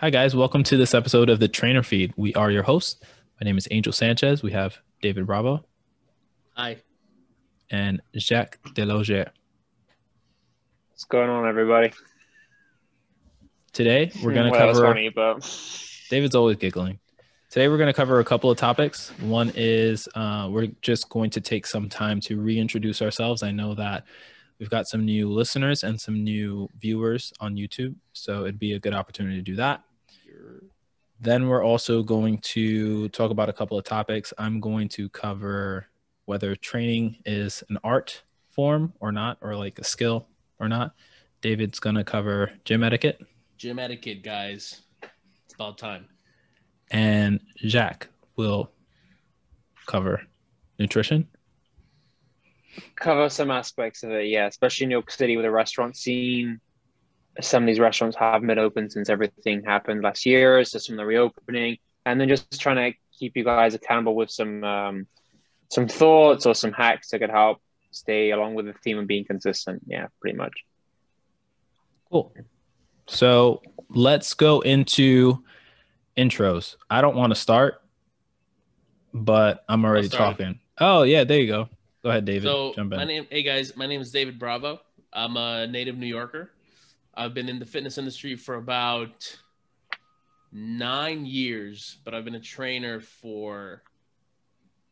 Hi, guys. Welcome to this episode of the Trainer Feed. We are your hosts. My name is Angel Sanchez. We have David Bravo Hi. and Jacques Deloger. What's going on, everybody? Today, we're going to Well, that was cover... funny, but David's always giggling. Today, we're going to cover a couple of topics. One is we're just going to take some time to reintroduce ourselves. I know that we've got some new listeners and some new viewers on YouTube, so it'd be a good opportunity to do that. Then we're also going to talk about a couple of topics. I'm going to cover whether training is an art form or not, or like a skill or not. David's going to cover gym etiquette. Gym etiquette, guys. It's about time. And Jacques will cover nutrition. cover some aspects of it, yeah, especially in New York City with the restaurant scene. Some of these restaurants haven't been open since everything happened last year, so some of the reopening, and then just trying to keep you guys accountable with some thoughts or some hacks that could help stay along with the theme of being consistent. Yeah, pretty much. Cool. So let's go into intros. I don't want to start, but I'm already talking. Oh, yeah, there you go. Go ahead, David. So jump in. Hey guys, my name is David Bravo. I'm a native New Yorker. I've been in the fitness industry for about 9 years, but I've been a trainer for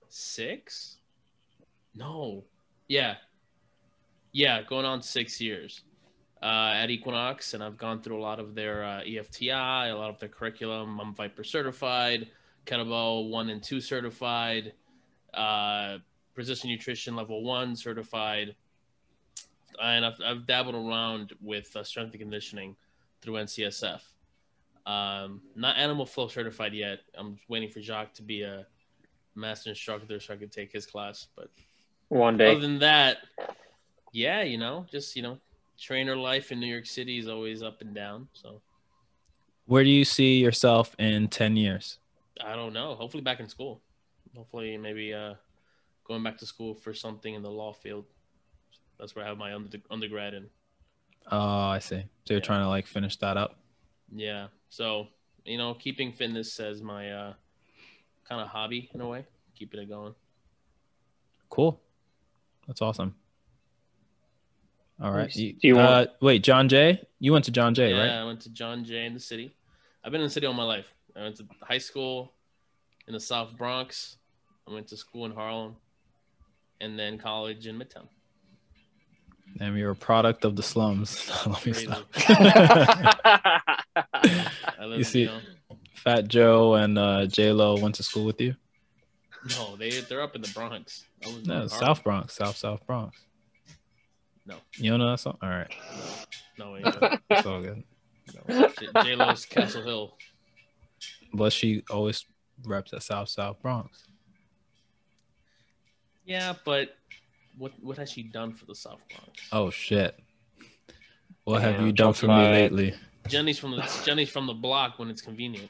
6? No. Yeah, going on 6 years at Equinox, and I've gone through a lot of their EFTI, a lot of their curriculum. I'm Viper certified, Kettlebell 1 and 2 certified, Precision Nutrition Level 1 certified, and I've dabbled around with strength and conditioning through NCSF. Not Animal Flow certified yet. I'm waiting for Jacques to be a master instructor so I can take his class. But one day. Other than that, yeah, trainer life in New York City is always up and down. So, where do you see yourself in 10 years? I don't know. Hopefully back in school. Hopefully maybe going back to school for something in the law field. That's where I have my undergrad in. Oh, I see. So you're trying to like finish that up? Yeah. So, keeping fitness as my kind of hobby in a way, keeping it going. Cool. That's awesome. All right. Wait, John Jay? You went to John Jay, right? Yeah, I went to John Jay in the city. I've been in the city all my life. I went to high school in the South Bronx. I went to school in Harlem, and then college in Midtown. Damn, you're a product of the slums. Let me stop. You see, Fat Joe and J-Lo went to school with you? No, they're up in the Bronx. No, South Bronx, South Bronx. No. You don't know that song? All right. No, it's all good. No. J-Lo's Castle Hill. But she always reps at South Bronx. Yeah, but what has she done for the South Bronx? Oh shit! What have you done for me lately? Jenny's from the block when it's convenient.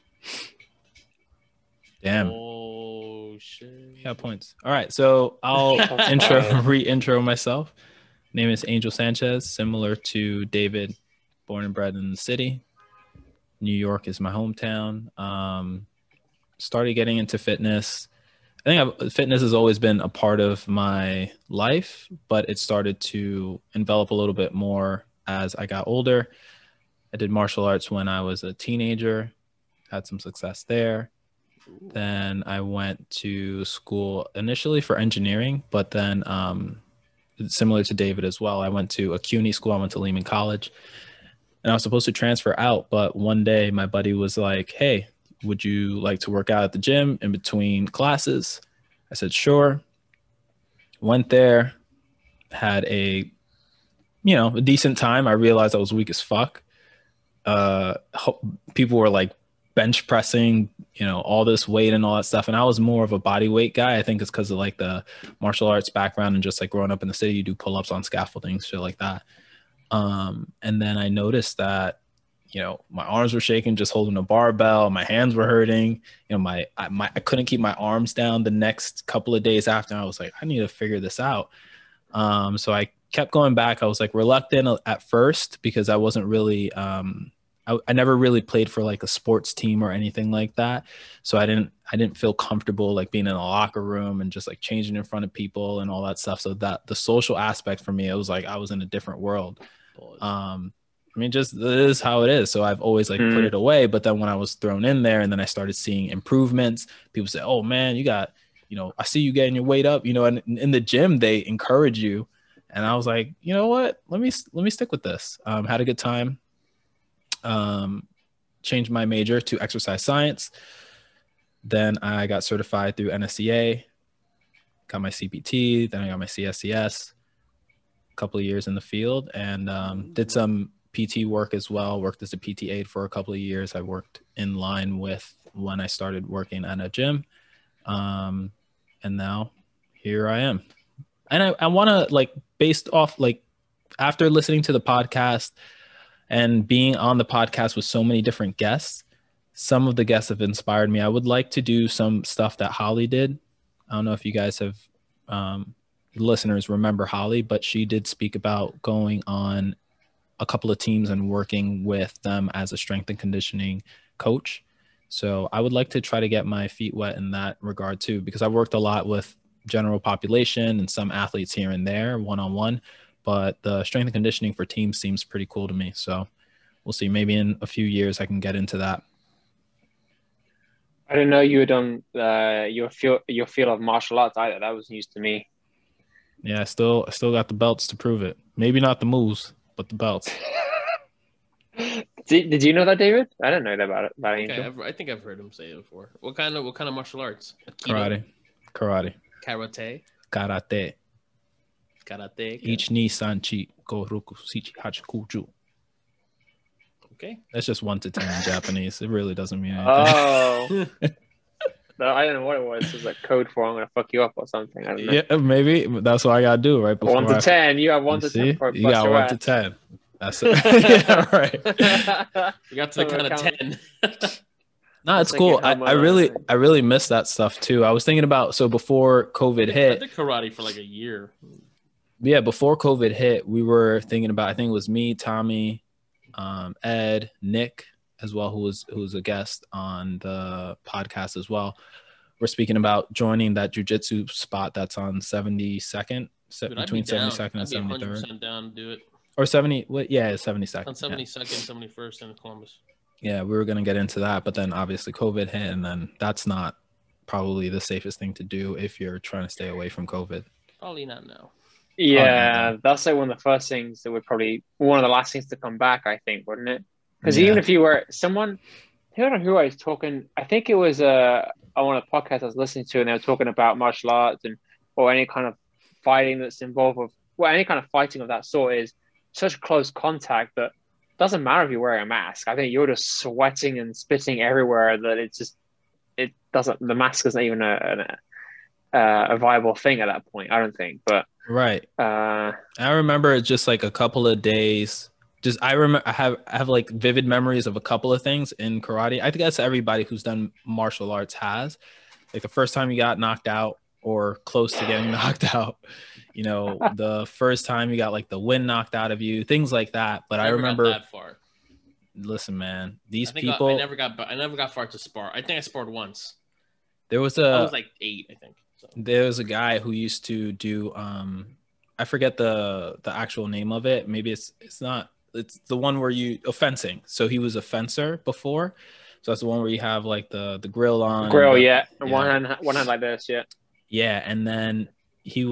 Damn. Oh shit. Yeah, points. All right, so I'll re-intro myself. Name is Angel Sanchez, similar to David, born and bred in the city. New York is my hometown. Started getting into fitness. I think fitness has always been a part of my life, but it started to envelop a little bit more as I got older. I did martial arts when I was a teenager, had some success there. Then I went to school initially for engineering, but then similar to David as well, I went to a CUNY school. I went to Lehman College, and I was supposed to transfer out, but one day my buddy was like, hey, would you like to work out at the gym in between classes? I said, sure. Went there, had a decent time. I realized I was weak as fuck. People were like bench pressing, all this weight and all that stuff. And I was more of a body weight guy. I think it's because of like the martial arts background and just like growing up in the city, you do pull-ups on scaffolding, shit like that. And then I noticed that, my arms were shaking just holding a barbell. My hands were hurting. I couldn't keep my arms down the next couple of days after. I was like, I need to figure this out. So I kept going back. I was like reluctant at first because I wasn't really I never really played for like a sports team or anything like that. So I didn't feel comfortable like being in a locker room and just like changing in front of people and all that stuff. So that the social aspect for me, it was like I was in a different world. I mean, just this is how it is. So I've always like put it away. But then when I was thrown in there and then I started seeing improvements, people say, oh man, you got, I see you getting your weight up, and in the gym, they encourage you. And I was like, you know what, let me stick with this. Had a good time. Changed my major to exercise science. Then I got certified through NSCA, got my CPT, then I got my CSCS, a couple of years in the field, and did some PT work as well. Worked as a PT aide for a couple of years. I worked in line with when I started working at a gym. And now here I am. And I want to, like, based off, like, after listening to the podcast and being on the podcast with so many different guests, some of the guests have inspired me. I would like to do some stuff that Holly did. I don't know if you guys have, listeners remember Holly, but she did speak about going on a couple of teams and working with them as a strength and conditioning coach. So I would like to try to get my feet wet in that regard too, because I've worked a lot with general population and some athletes here and there one-on-one, but the strength and conditioning for teams seems pretty cool to me. So we'll see. Maybe in a few years I can get into that. I didn't know you had done your field of martial arts either. That was news to me. Yeah, I still got the belts to prove it. Maybe not the moves, but the belts. Did you know that, David? I didn't know that about Angel. I think I've heard him say it before. What kind of martial arts? Karate. Karate. Ichi sanchi goruku shichi hachi. Okay. That's just 1 to 10 in Japanese. It really doesn't mean anything. Oh. No, I don't know what it was. It was like code for I'm gonna fuck you up or something. I don't know. Yeah, maybe that's what I gotta do right before 1 to 10. You have 1 to 10. You got 1 to 10. That's it. Yeah, right. You got to the count of 10. No, it's cool. I really miss that stuff too. I was thinking about, so before COVID hit, I did karate for like a year. Yeah, before COVID hit, we were thinking about, I think it was me, Tommy, Ed, Nick as well, who was a guest on the podcast as well. We're speaking about joining that jiu-jitsu spot that's on 72nd, between 72nd and 73rd. 100% down to do it. Or 70, what? Yeah, 72nd. On 72nd, 71st in Columbus. Yeah, we were going to get into that, but then obviously COVID hit, and then that's not probably the safest thing to do if you're trying to stay away from COVID. Probably not now. Yeah, that's like one of the first things that would probably one of the last things to come back, I think, wouldn't it? Because even if you were someone, I don't know who I was talking. I think it was on one of the podcasts I was listening to, and they were talking about martial arts or any kind of fighting that's involved with, well, any kind of fighting of that sort is such close contact that it doesn't matter if you're wearing a mask. I think you're just sweating and spitting everywhere. That the mask isn't even a viable thing at that point, I don't think. But right. I remember just like a couple of days. Just I have like vivid memories of a couple of things in karate. I think that's everybody who's done martial arts has. Like the first time you got knocked out or close to getting knocked out, the first time you got like the wind knocked out of you, things like that. But I remember got that far. Listen, man, these people. I never got far to spar. I think I sparred once. I was like 8, I think. So. There was a guy who used to do I forget the actual name of it. Maybe it's the one where fencing. So he was a fencer before. So that's the one where you have like the grill on. Yeah. One hand like this, yeah. Yeah, and then he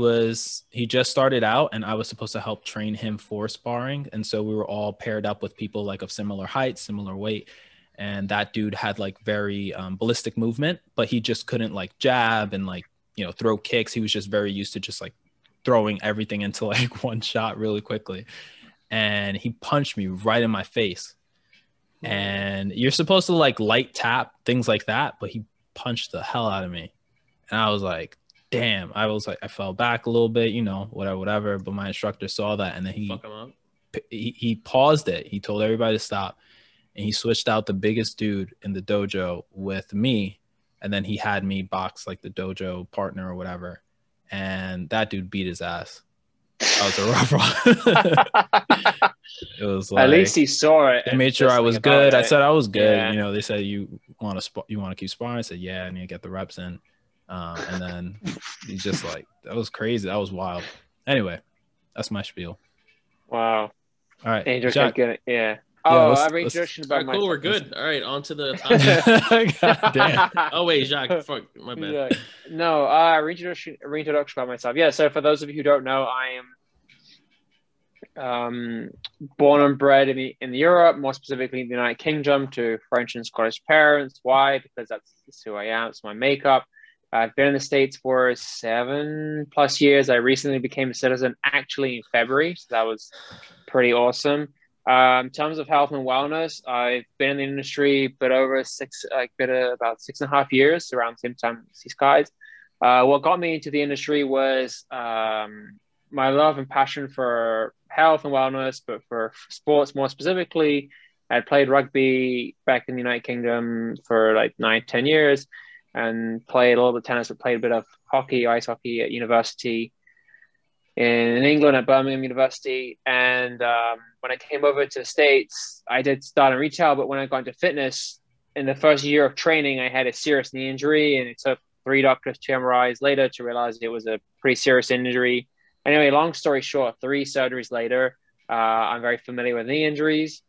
just started out, and I was supposed to help train him for sparring. And so we were all paired up with people like of similar height, similar weight. And that dude had like very ballistic movement, but he just couldn't like jab and like, throw kicks. He was just very used to just like throwing everything into like one shot really quickly. And he punched me right in my face. And you're supposed to like light tap, things like that, but he punched the hell out of me. And I was like, damn. I fell back a little bit, whatever. But my instructor saw that, and then he paused it. He told everybody to stop, and he switched out the biggest dude in the dojo with me. And then he had me box like the dojo partner or whatever. And that dude beat his ass. That was a rough one. It was At least like he saw it. they and made did sure I something was about good. I it. said I was good. Yeah. You know, they said you want to keep sparring. I said yeah, I need to get the reps in. And then he's just like, that was crazy. That was wild. Anyway, that's my spiel. Wow. All right, Angel Jack. get it. Yeah. Yeah, Oh, I have an let's introduction All about right, cool. We're myself. good. All right, on to the topic. God damn. Oh wait, Jacques. Fuck, my bad. Yeah. No, reintroduction about myself. Yeah, so for those of you who don't know, I am born and bred in Europe, more specifically in the United Kingdom, to French and Scottish parents. Why? Because that's who I am. It's my makeup. I've been in the States for 7+ years. I recently became a citizen actually in February, so that was pretty awesome. In terms of health and wellness, I've been in the industry about 6.5 years, around the same time as these guys. What got me into the industry was my love and passion for health and wellness, but for sports more specifically. I played rugby back in the United Kingdom for like 9-10 years, and played a little bit of tennis, but played a bit of hockey, ice hockey at university in England at Birmingham University. And when I came over to the States, I did start in retail, but when I got into fitness, in the first year of training, I had a serious knee injury, and it took 3 doctors, 2 MRIs later to realize it was a pretty serious injury. Anyway, long story short, 3 surgeries later, I'm very familiar with knee injuries.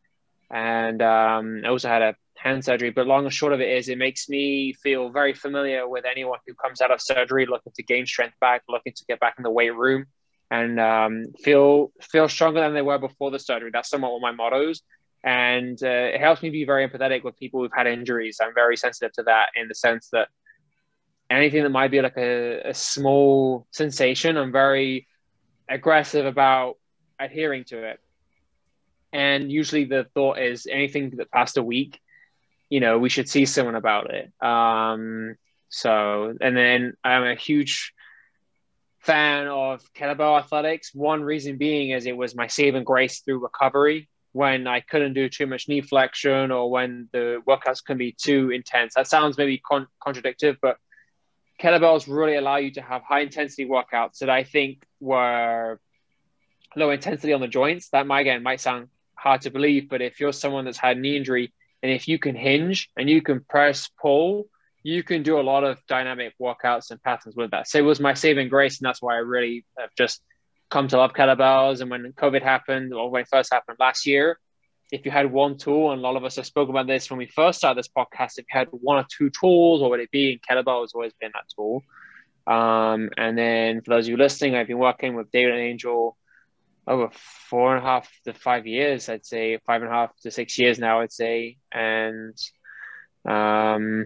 And I also had a hand surgery, but long and short of it is it makes me feel very familiar with anyone who comes out of surgery looking to gain strength back, looking to get back in the weight room, and feel stronger than they were before the surgery. That's somewhat one of my mottos. And it helps me be very empathetic with people who've had injuries. I'm very sensitive to that, in the sense that anything that might be like a small sensation, I'm very aggressive about adhering to it. And usually the thought is anything that passed a week, we should see someone about it. And then I'm a huge fan of kettlebell athletics. One reason being is it was my saving grace through recovery when I couldn't do too much knee flexion, or when the workouts can be too intense. That sounds maybe contradictory, but kettlebells really allow you to have high intensity workouts that I think were low intensity on the joints. That might sound hard to believe, but if you're someone that's had knee injury, and if you can hinge and you can press pull, you can do a lot of dynamic workouts and patterns with that. So it was my saving grace, and that's why I really have just come to love kettlebells. And when COVID happened, or when it first happened last year, if you had one tool, and a lot of us have spoken about this when we first started this podcast, if you had 1 or 2 tools, what would it be? And kettlebell has always been that tool. And then for those of you listening, I've been working with David and Angel over 4.5 to 5 years, I'd say 5.5 to 6 years now, I'd say. And I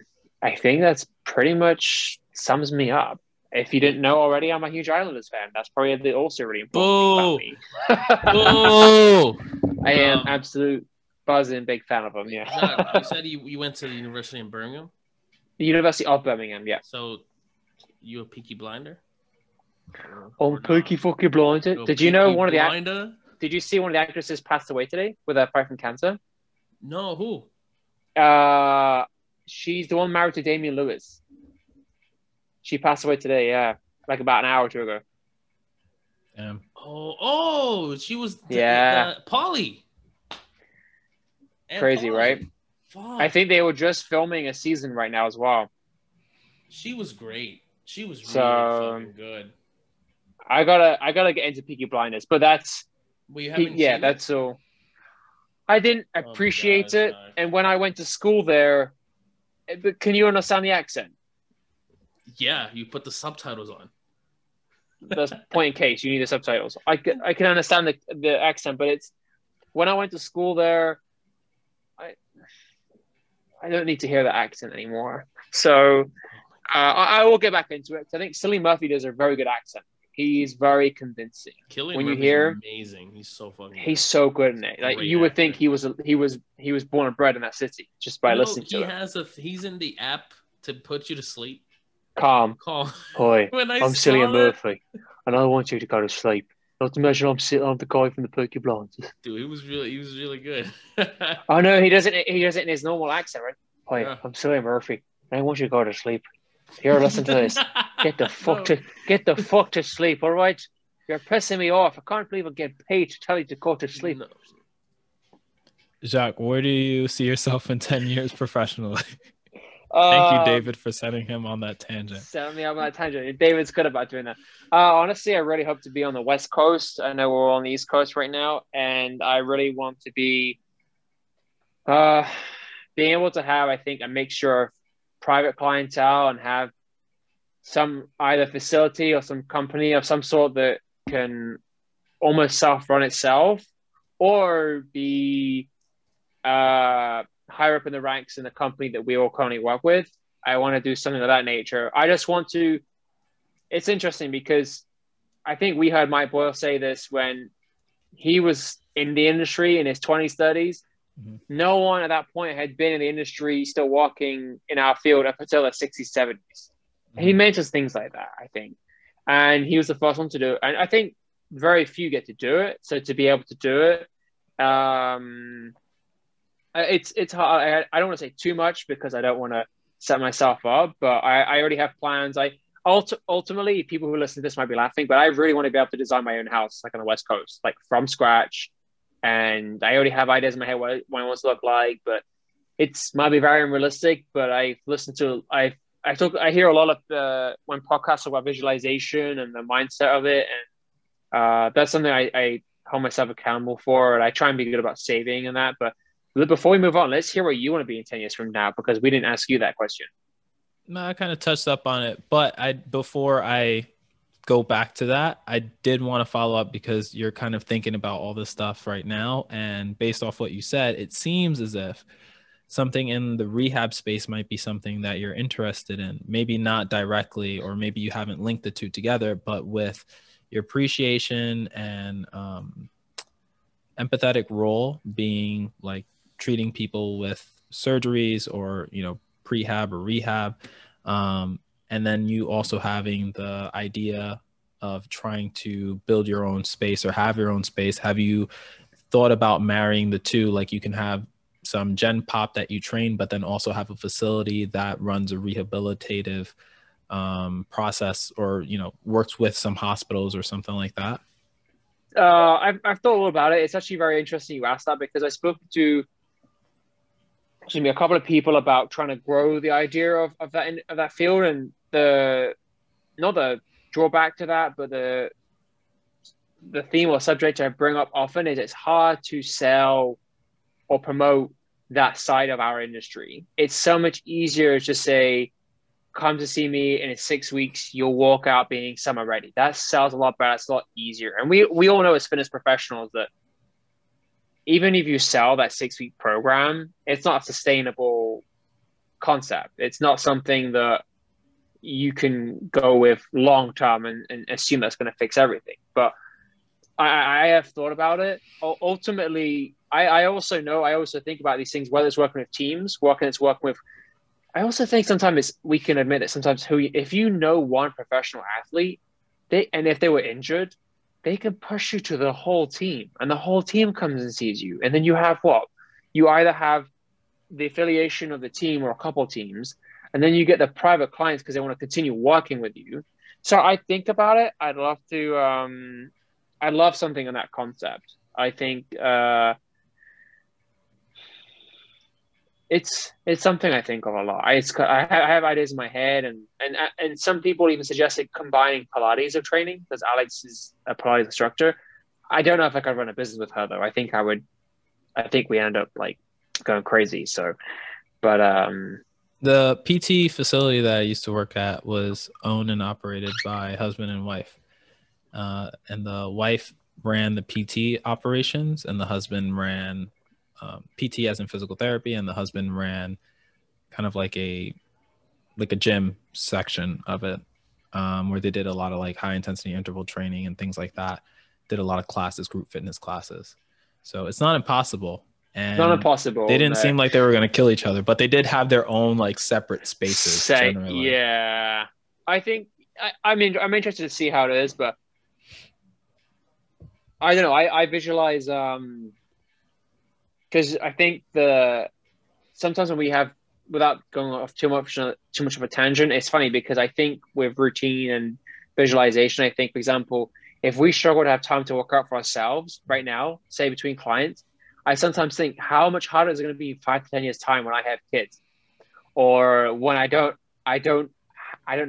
think that's pretty much sums me up. If you didn't know already, I'm a huge Islanders fan. That's probably also really important thing about me. I am absolute buzzing big fan of them. Yeah. You said you went to the university in Birmingham. The University of Birmingham, yeah. So you a Peaky Blinder? Peaky fucking Blinder. Did you know Did you see one of the actresses passed away today with a fight from cancer? No, who? She's the one married to Damian Lewis. She passed away today, yeah, like about an hour or 2 ago. She was Polly. Crazy, Polly. right? Fuck. I think they were just filming a season right now as well. She was great. She was really fucking good. I gotta get into Peaky Blinders, but that's that's all. I didn't appreciate it, and when I went to school there, can you understand the accent? Yeah, you put the subtitles on. That's point in case you need the subtitles. I can understand the accent, but it's when I went to school there, I don't need to hear the accent anymore. So I will get back into it. I think Cillian Murphy does a very good accent. He's very convincing. Cillian Murphy's amazing. He's so fucking good. He's so good in it. Like you would think he was born and bred in that city just by listening to it. He's in the app to put you to sleep. Calm. Hi, I'm Cillian Murphy, and I want you to go to sleep. Not to mention I'm the guy from the Peaky Blinders. Dude, he was really good. I know he does it in his normal accent, right? Hi, I'm Cillian Murphy, and I want you to go to sleep. Here, listen to this. Get the fuck to sleep, all right? You're pissing me off. I can't believe I get paid to tell you to go to sleep. Jacques, where do you see yourself in 10 years professionally? Thank you, Um, David, for setting him on that tangent. Set me up on that tangent. David's good about doing that. Honestly, I really hope to be on the West Coast. I know we're on the East Coast right now, and I really want to be uh, being able to have, I think, a mixture of private clientele and have some either facility or some company of some sort that can almost self-run itself, or be higher up in the ranks in the company that we all currently work with. I want to do something of that nature. I just want to. It's interesting because I think we heard Mike Boyle say this when he was in the industry in his 20s, 30s. Mm-hmm. No one at that point had been in the industry still working in our field up until the 60s, 70s. Mm-hmm. He mentions things like that, I think. And he was the first one to do it. And I think very few get to do it. So to be able to do it, it's hard. I don't want to say too much because I don't want to set myself up, but I already have plans. Ultimately, people who listen to this might be laughing, but I really want to be able to design my own house, like on the West Coast, like from scratch. And I already have ideas in my head what it wants to look like, but it's might be very unrealistic. But I hear a lot of when podcasts talk about visualization and the mindset of it, and that's something I hold myself accountable for, and I try and be good about saving and that. But before we move on, let's hear where you want to be in 10 years from now, because we didn't ask you that question. No, I kind of touched up on it, but before I go back to that, I did want to follow up because you're kind of thinking about all this stuff right now. And based off what you said, it seems as if something in the rehab space might be something that you're interested in. Maybe not directly, or maybe you haven't linked the two together, but with your appreciation and empathetic role being like treating people with surgeries or, prehab or rehab. And then you also having the idea of trying to build your own space or have your own space. Have you thought about marrying the two? Like you can have some gen pop that you train, but then also have a facility that runs a rehabilitative process, or, works with some hospitals or something like that? I've thought a little about it. It's actually very interesting you asked that, because I spoke to a couple of people about trying to grow the idea of that field, and not the drawback to that, but the theme or subject I bring up often is it's hard to sell or promote that side of our industry. It's so much easier to say, come to see me, and in 6 weeks you'll walk out being summer ready. That sells a lot better. It's a lot easier. And we all know as fitness professionals that even if you sell that 6-week program, it's not a sustainable concept. It's not something that you can go with long term and assume that's going to fix everything. But I have thought about it. Ultimately, I also think about these things, whether it's working with teams, working with. I also think sometimes we can admit that sometimes if you know one professional athlete, if they were injured, they can push you to the whole team, and the whole team comes and sees you. And then you have what? You either have the affiliation of the team or a couple teams, and then you get the private clients because they want to continue working with you. So I think about it. I'd love to, I love something in that concept. I think it's something I think of a lot. I have ideas in my head, and some people even suggested combining Pilates of training, because Alex is a Pilates instructor. I don't know if I could run a business with her though. I think we end up like going crazy. So, but the PT facility that I used to work at was owned and operated by husband and wife, and the wife ran the PT operations, and the husband ran PT as in physical therapy, and the husband ran kind of like a gym section of it, where they did a lot of like high intensity interval training and things like that. Did a lot of classes, group fitness classes. So it's not impossible. And not impossible. They didn't seem like they were going to kill each other, but they did have their own like separate spaces. Generally. Yeah, I think I'm interested to see how it is, but I don't know. I visualize because I think sometimes when we have, without going off too much of a tangent, it's funny because I think with routine and visualization, I think, for example, if we struggle to have time to work out for ourselves right now, say between clients, I sometimes think, how much harder is it going to be in 5 to 10 years time when I have kids, or when I don't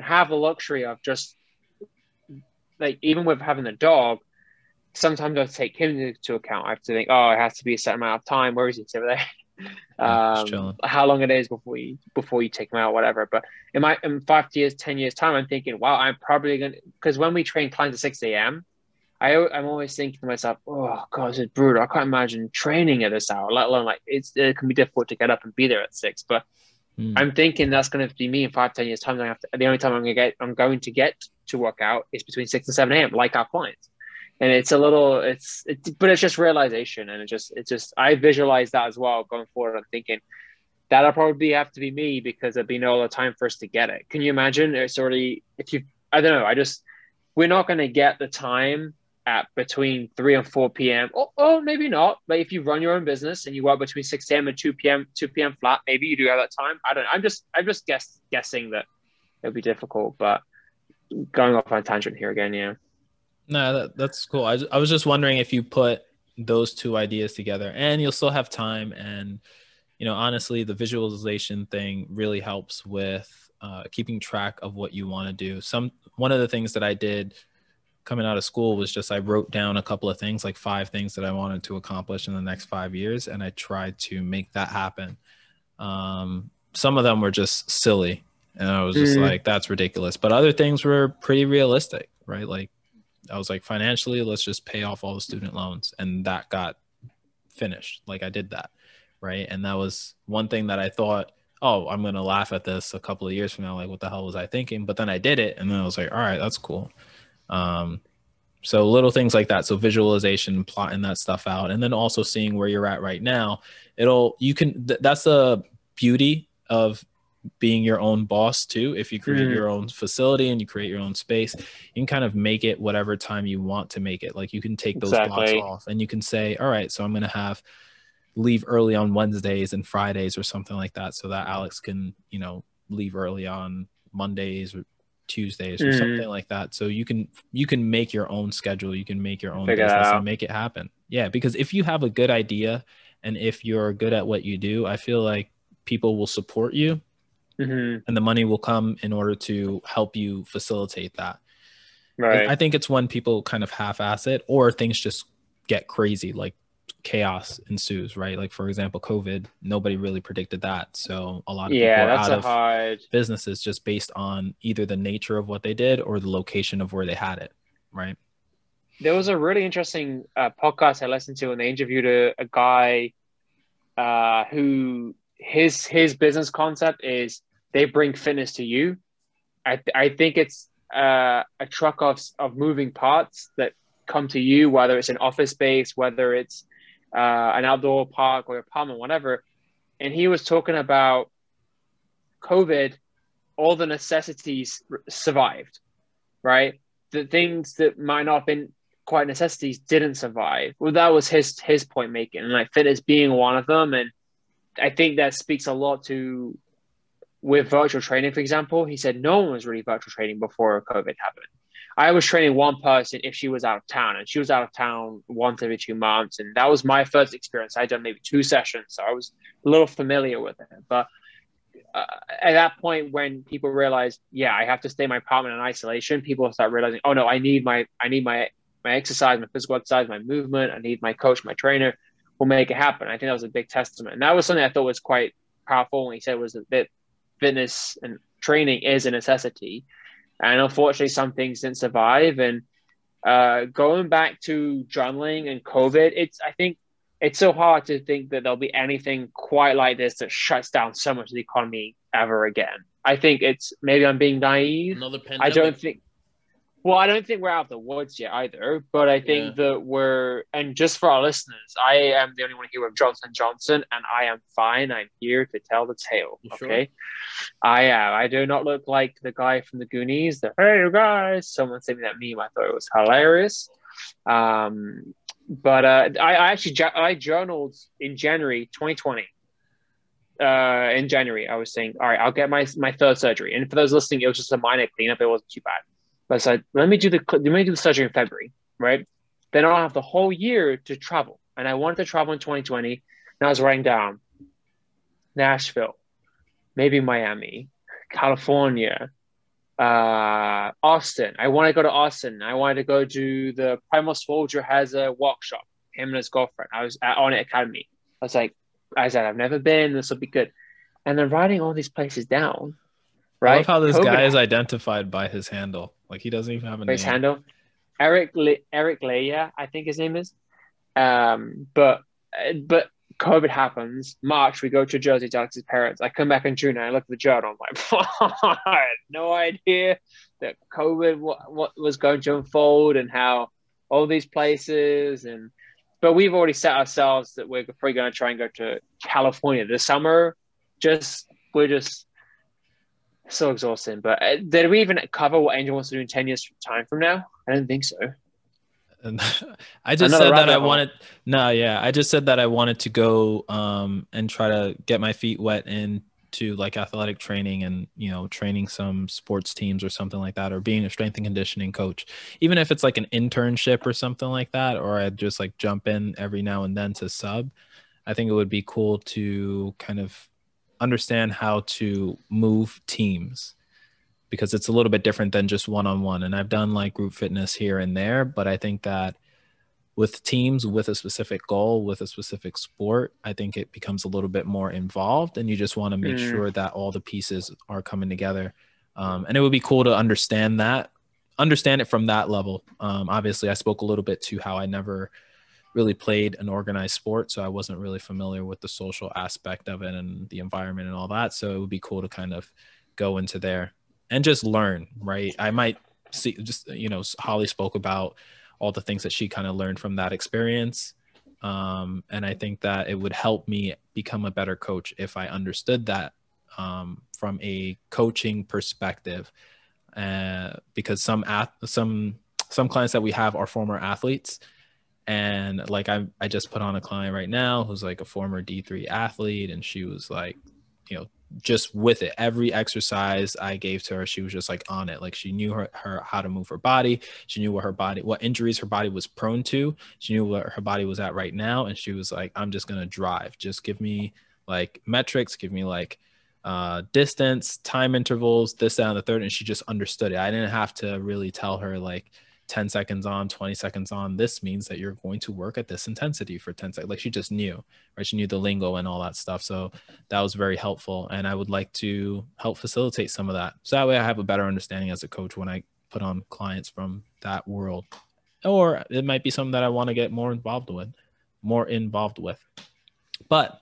have the luxury of just, like, even with having a dog, sometimes I take him into account. I have to think, oh, it has to be a certain amount of time. Where is he? Over there. Yeah, just chilling. How long it is before you take him out, whatever. But in 5 years, 10 years time, I'm thinking, wow, I'm probably gonna, because when we train clients at 6 a.m., I'm always thinking to myself, oh god, this is brutal. I can't imagine training at this hour, let alone, like, it can be difficult to get up and be there at 6. But I'm thinking that's going to be me in 5, 10 years time. The only time I'm going to get to work out is between 6 and 7 a.m. like our clients. And it's a little, but it's just realization. And it's just, I visualize that as well going forward. I'm thinking that'll probably have to be me, because there'll be no other time for us to get it. Can you imagine? It's already, I don't know. We're not going to get the time at between 3 and 4 p.m. Or maybe not. But if you run your own business and you work between 6 a.m. and 2 p.m. flat, maybe you do have that time. I don't know. I'm just guessing that it'll be difficult, but going off on a tangent here again. Yeah. No, that's cool. I was just wondering if you put those two ideas together, and you'll still have time. And, honestly, the visualization thing really helps with keeping track of what you want to do. One of the things that I did coming out of school was just, I wrote down a couple of things, like 5 things that I wanted to accomplish in the next 5 years. And I tried to make that happen. Some of them were just silly, and I was just like, that's ridiculous. But other things were pretty realistic, right? Like, I was like, financially, let's just pay off all the student loans. And that got finished. Like, I did that. Right. And that was one thing that I thought, oh, I'm going to laugh at this a couple of years from now. Like, what the hell was I thinking? But then I did it. And then I was like, all right, that's cool. So little things like that. So visualization, plotting that stuff out, and then also seeing where you're at right now. That's the beauty of being your own boss too. If you create your own facility and you create your own space, you can kind of make it whatever time you want to make it. Like, you can take those blocks off, and you can say, all right, so I'm going to leave early on Wednesdays and Fridays or something like that, so that Alex can, leave early on Mondays or Tuesdays or something like that. So you can make your own schedule, you can make your own business and make it happen. Yeah, because if you have a good idea and if you're good at what you do, I feel like people will support you. And the money will come in order to help you facilitate that. Right. I think it's when people kind of half-ass it, or things just get crazy, like chaos ensues, right? Like, for example, COVID, nobody really predicted that. So a lot of people are out of businesses just based on either the nature of what they did or the location of where they had it, right? There was a really interesting podcast I listened to, and they interviewed a guy who his business concept is, they bring fitness to you. I think it's a truck of moving parts that come to you, whether it's an office space, whether it's an outdoor park or apartment, whatever. And he was talking about COVID, all the necessities survived, right? The things that might not have been quite necessities didn't survive. Well, that was his point making, and like fitness being one of them. And I think that speaks a lot to, with virtual training, for example. He said no one was really virtual training before COVID happened. I was training one person if she was out of town, and she was out of town once every 2 months. And that was my first experience. I'd done maybe 2 sessions, so I was a little familiar with it. But at that point, when people realize, yeah, I have to stay in my apartment in isolation, people start realizing, oh no, I need my exercise, my physical exercise, my movement. I need my coach, my trainer will make it happen. I think that was a big testament. And that was something I thought was quite powerful when he said, was that fitness and training is a necessity. And unfortunately, some things didn't survive. And going back to journaling and COVID, I think it's so hard to think that there'll be anything quite like this that shuts down so much of the economy ever again. I think maybe I'm being naive. Another pandemic. I don't think we're out of the woods yet either, but I think that and just for our listeners, I am the only one here with Johnson & Johnson, and I am fine. I'm here to tell the tale. Okay. Sure? I do not look like the guy from the Goonies. Hey, you guys, someone sent me that meme. I thought it was hilarious. But I journaled in January 2020. In January, I was saying, all right, I'll get my third surgery. And for those listening, it was just a minor cleanup. It wasn't too bad. But I said, let me do the surgery in February, right? Then I'll have the whole year to travel. and I wanted to travel in 2020. And I was writing down Nashville, maybe Miami, California, Austin. I want to go to Austin. I wanted to go to the Primal Soldier has a workshop. Him and his girlfriend. I was at On It Academy. I said, I've never been. This will be good. And then writing all these places down, I love right? how this COVID guy is identified by his handle. Like he doesn't even have a his name. handle, Eric Leia, I think his name is. But COVID happens. March, we go to Jersey to Alex's parents. I come back in June and I look at the journal. I'm like, I had no idea that COVID what was going to unfold and how all these places but we've already set ourselves that we're probably going to try and go to California this summer. We're just so exhausting. But did we even cover what Angel wants to do in 10 years time from now? I don't think so. And I just Another said that rabbit I hole. wanted. No, yeah, I just said that I wanted to go and try to get my feet wet into like athletic training and training some sports teams or something like that, or being a strength and conditioning coach, even if it's like an internship or something like that, or I'd just like jump in every now and then to sub. I think it would be cool to kind of understand how to move teams, because it's a little bit different than just one-on-one. And I've done like group fitness here and there, but I think that with teams with a specific goal, with a specific sport, I think it becomes a little bit more involved, and you just want to make sure that all the pieces are coming together. And it would be cool to understand it from that level. Obviously I spoke a little bit to how I never really played an organized sport, so I wasn't really familiar with the social aspect of it and the environment and all that. So it would be cool to kind of go into there and just learn, right? I might see, just, Holly spoke about all the things that she kind of learned from that experience. And I think that it would help me become a better coach if I understood that from a coaching perspective. Because some clients that we have are former athletes. And like I just put on a client right now who's like a former D3 athlete, and she was like, just with it, every exercise I gave to her, she was just like on it. Like she knew her how to move her body. She knew what injuries her body was prone to. She knew what her body was at right now. And she was like, I'm just going to drive. Just give me like metrics, give me like distance, time intervals, this, that, and the third. And she just understood it. I didn't have to really tell her like 10 seconds on, 20 seconds on. This means that you're going to work at this intensity for 10 seconds. Like she just knew, right? She knew the lingo and all that stuff. So that was very helpful. And I would like to help facilitate some of that. So that way I have a better understanding as a coach when I put on clients from that world. Or it might be something that I want to get more involved with. But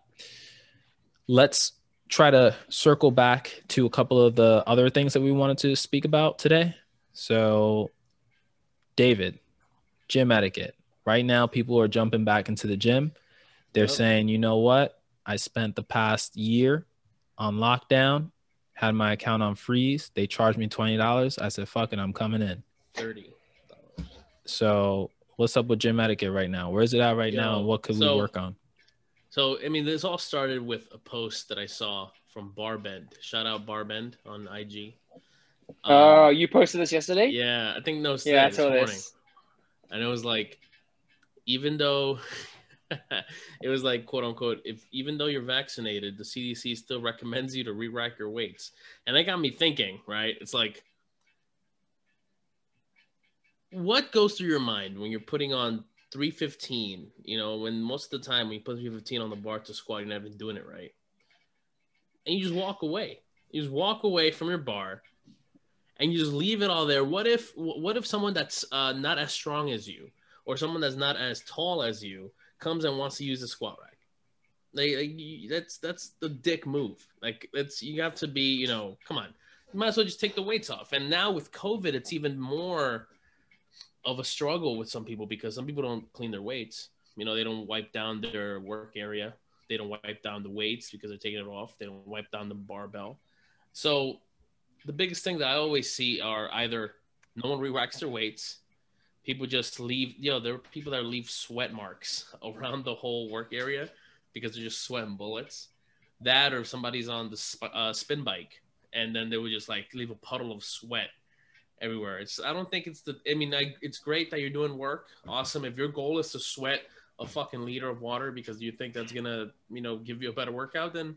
let's try to circle back to a couple of the other things that we wanted to speak about today. So David, gym etiquette. Right now, people are jumping back into the gym. They're saying, you know what? I spent the past year on lockdown, had my account on freeze. They charged me $20. I said, fuck it, I'm coming in. $30. So what's up with gym etiquette right now? Where is it at right now? And what could we work on? So, I mean, this all started with a post that I saw from Barbend. Shout out Barbend on IG. You posted this yesterday? Yeah, I think this morning. And it was like, even though it was like, quote unquote, even though you're vaccinated, the CDC still recommends you to re-rack your weights. And that got me thinking, right? It's like, what goes through your mind when you're putting on 315? When most of the time when you put 315 on the bar to squat, you're not even doing it right. And you just walk away. You just walk away from your bar and you just leave it all there. What if someone that's not as strong as you, or someone that's not as tall as you, comes and wants to use the squat rack? That's the dick move. Like, you have to be, come on. You might as well just take the weights off. And now with COVID, it's even more of a struggle with some people, because some people don't clean their weights. They don't wipe down their work area. They don't wipe down the weights because they're taking it off. They don't wipe down the barbell. So the biggest thing that I always see are either no one re-racks their weights. People just leave, there are people that leave sweat marks around the whole work area because they're just sweating bullets. That, or somebody's on the spin bike, and then they would just like leave a puddle of sweat everywhere. I don't think it's it's great that you're doing work. Awesome. If your goal is to sweat a fucking liter of water because you think that's gonna, give you a better workout, then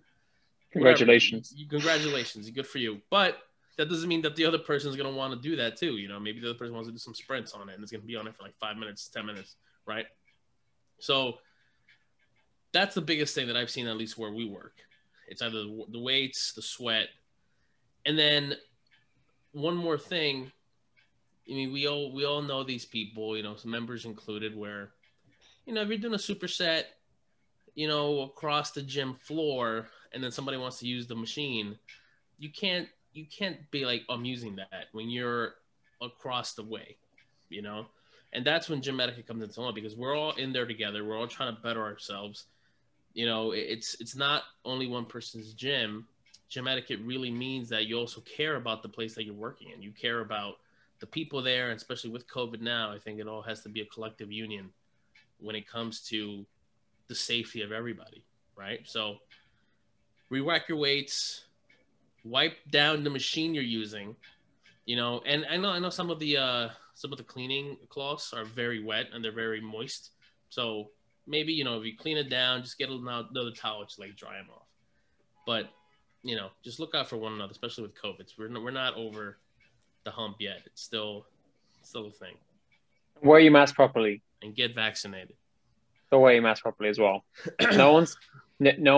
Congratulations. Congratulations, good for you. But that doesn't mean that the other person's gonna want to do that too. Maybe the other person wants to do some sprints on it and it's gonna be on it for like 5 minutes, 10 minutes, right? So that's the biggest thing that I've seen, at least where we work. It's either the weights, the sweat, and then one more thing. I mean, we all know these people, some members included, where, if you're doing a superset, across the gym floor, and then somebody wants to use the machine, you can't be like, I'm using that when you're across the way, and that's when gym etiquette comes into play, because we're all in there together. We're all trying to better ourselves. It's not only one person's gym. Gym etiquette really means that you also care about the place that you're working in. You care about the people there, and especially with COVID now, I think it all has to be a collective union when it comes to the safety of everybody, right? So re-rack your weights, wipe down the machine you're using, and I know some of the cleaning cloths are very wet and they're very moist. So maybe, if you clean it down, just get another towel to like dry them off. But, just look out for one another, especially with COVID. We're not over the hump yet. It's still a thing. Wear your mask properly. And get vaccinated. So wear your mask properly as well. No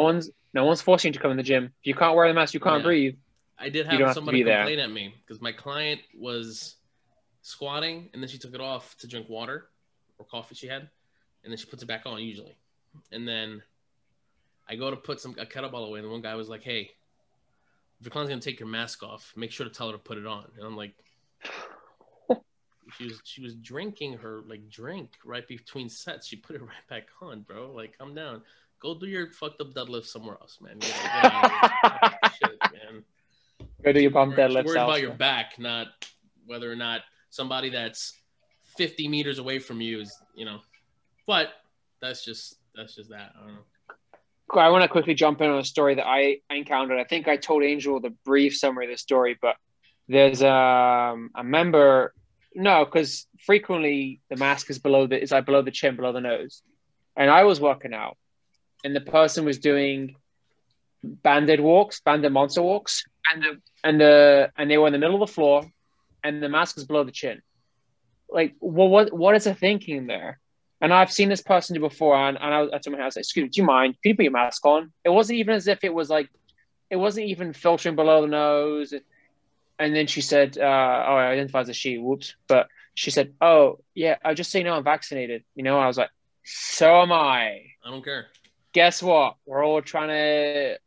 one's forcing you to come in the gym. If you can't wear the mask, you can't breathe. I did have somebody complain at me because my client was squatting and then she took it off to drink water or coffee she had, and then she puts it back on usually. And then I go to put a kettlebell away, and one guy was like, "Hey, if your client's gonna take your mask off, make sure to tell her to put it on." And I'm like, she was drinking her drink right between sets. She put it right back on, bro. Like, calm down. Go do your fucked up deadlift somewhere else, man. Get out of here. Shit, man. Go do your bump deadlift. Worried about your back, not whether or not somebody that's 50 meters away from you is, But that's just that. I don't know. I want to quickly jump in on a story that I encountered. I think I told Angel the brief summary of the story, but there's a member. No, because frequently the mask is below the chin, below the nose. And I was working out, and the person was doing banded monster walks, and they were in the middle of the floor, and the mask was below the chin. Like, what is the thinking there? And I've seen this person do before, and I told my house, "Excuse me, do you mind? Can you put your mask on?" It wasn't even as if it wasn't even filtering below the nose. And then she said, I identify as a she, whoops. But she said, "Oh, yeah, just so you know, I'm vaccinated." I was like, "So am I." I don't care. Guess what? We're all trying to,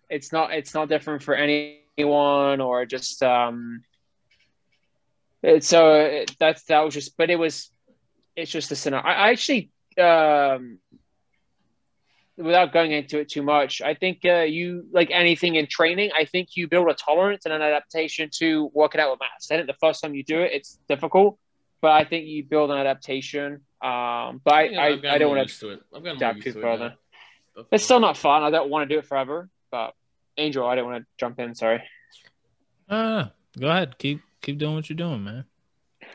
it's not different for anyone, or just, it's just a scenario. I actually, without going into it too much, I think you, like anything in training, I think you build a tolerance and an adaptation to working out with masks. I think the first time you do it, it's difficult, but I think you build an adaptation. But I don't want to adapt too further. It's still not fun. I don't want to do it forever. But Angel, I don't want to jump in. Sorry. Go ahead. Keep doing what you're doing, man.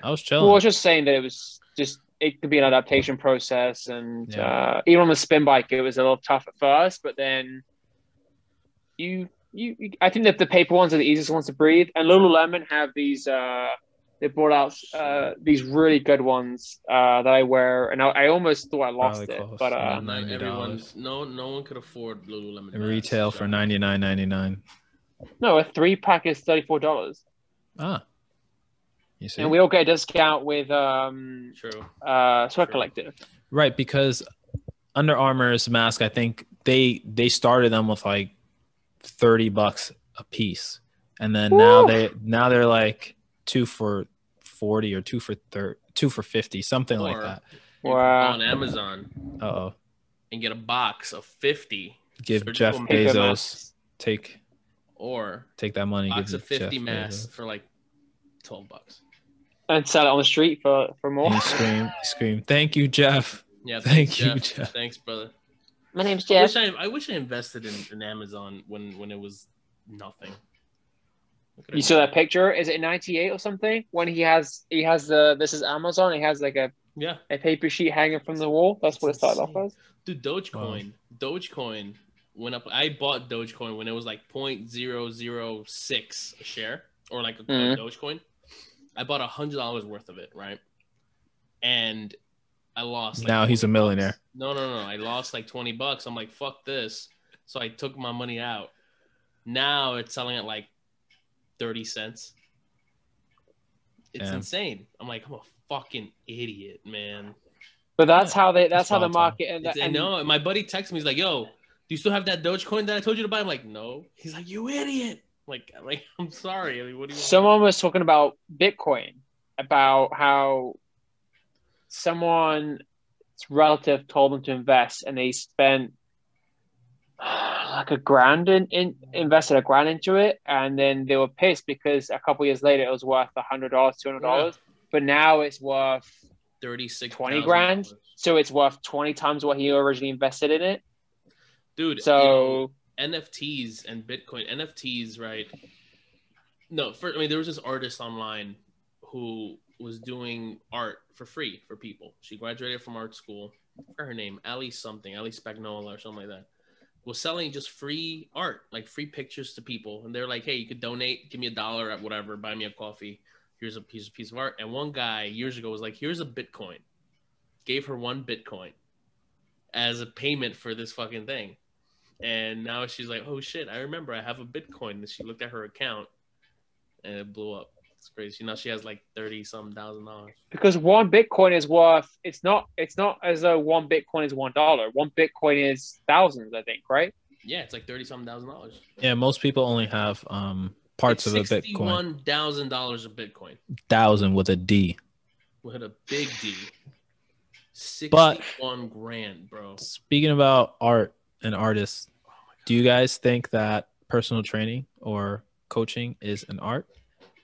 I was chilling. Well, I was just saying that it could be an adaptation process, and even on the spin bike, it was a little tough at first, but then I think that the paper ones are the easiest ones to breathe, and Lululemon have these. They brought out these really good ones that I wear, and I almost thought I lost it, but no one could afford Lululemon. Retail for $99.99. No, a 3-pack is $34. Ah. You see? And we all get a discount with Sweat Collective. Right, because Under Armour's mask, I think they started them with like $30 a piece, and then now they're like 2 for $40 or 2 for $30, 2 for $50, something like that. Wow. On Amazon. And get a box of 50. Give Jeff Bezos take that money. Box of 50 masks for like $12. And sell it on the street for more. And scream. Thank you, Jeff. Yeah, thank you, Jeff. Thanks, brother. My name's Jeff. I wish I invested in Amazon when it was nothing. You saw that picture? Is it 98 or something? When he has this is Amazon. He has like a Yeah. A paper sheet hanging from the wall. That's what it started off as. Dude, Dogecoin went up. I bought Dogecoin when it was like 0.006 a share, or like a Dogecoin. I bought $100 worth of it, right? And I lost. Like now he's a millionaire. No. I lost like $20. I'm like, fuck this. So I took my money out. Now it's selling at like 30 cents. It's insane. I'm like, I'm a fucking idiot, man. But that's how the market. And I know. My buddy texted me. He's like, "Yo, do you still have that Dogecoin that I told you to buy?" I'm like, "No." He's like, "You idiot!" Like I'm sorry. I mean, what do you? Someone was talking about Bitcoin, about how someone's relative told them to invest, and they spent like invested $1,000 into it, and then they were pissed because a couple years later it was worth $100, $200, but now it's worth 36 $20,000. So it's worth 20 times what he originally invested in it. Dude, so NFTs and Bitcoin, NFTs, right? No, there was this artist online who was doing art for free for people. She graduated from art school. Her name, Ali Spagnola or something like that. Was selling just free art, like free pictures to people. And they're like, hey, you could donate, give me $1 at whatever, buy me a coffee. Here's a piece of art. And one guy years ago was like, here's a Bitcoin. Gave her 1 Bitcoin as a payment for this fucking thing. And now she's like, oh shit, I remember I have a Bitcoin. And she looked at her account and it blew up. It's crazy. Now she has like $30,000. Because 1 Bitcoin is worth, it's not as though 1 Bitcoin is $1. 1 Bitcoin is thousands, I think, right? Yeah, it's like $30,000. Yeah, most people only have parts of a $61,000 Bitcoin. of Bitcoin. 1,000 with a D. With a big D. 61 grand, bro. Speaking about art and artists, do you guys think that personal training or coaching is an art?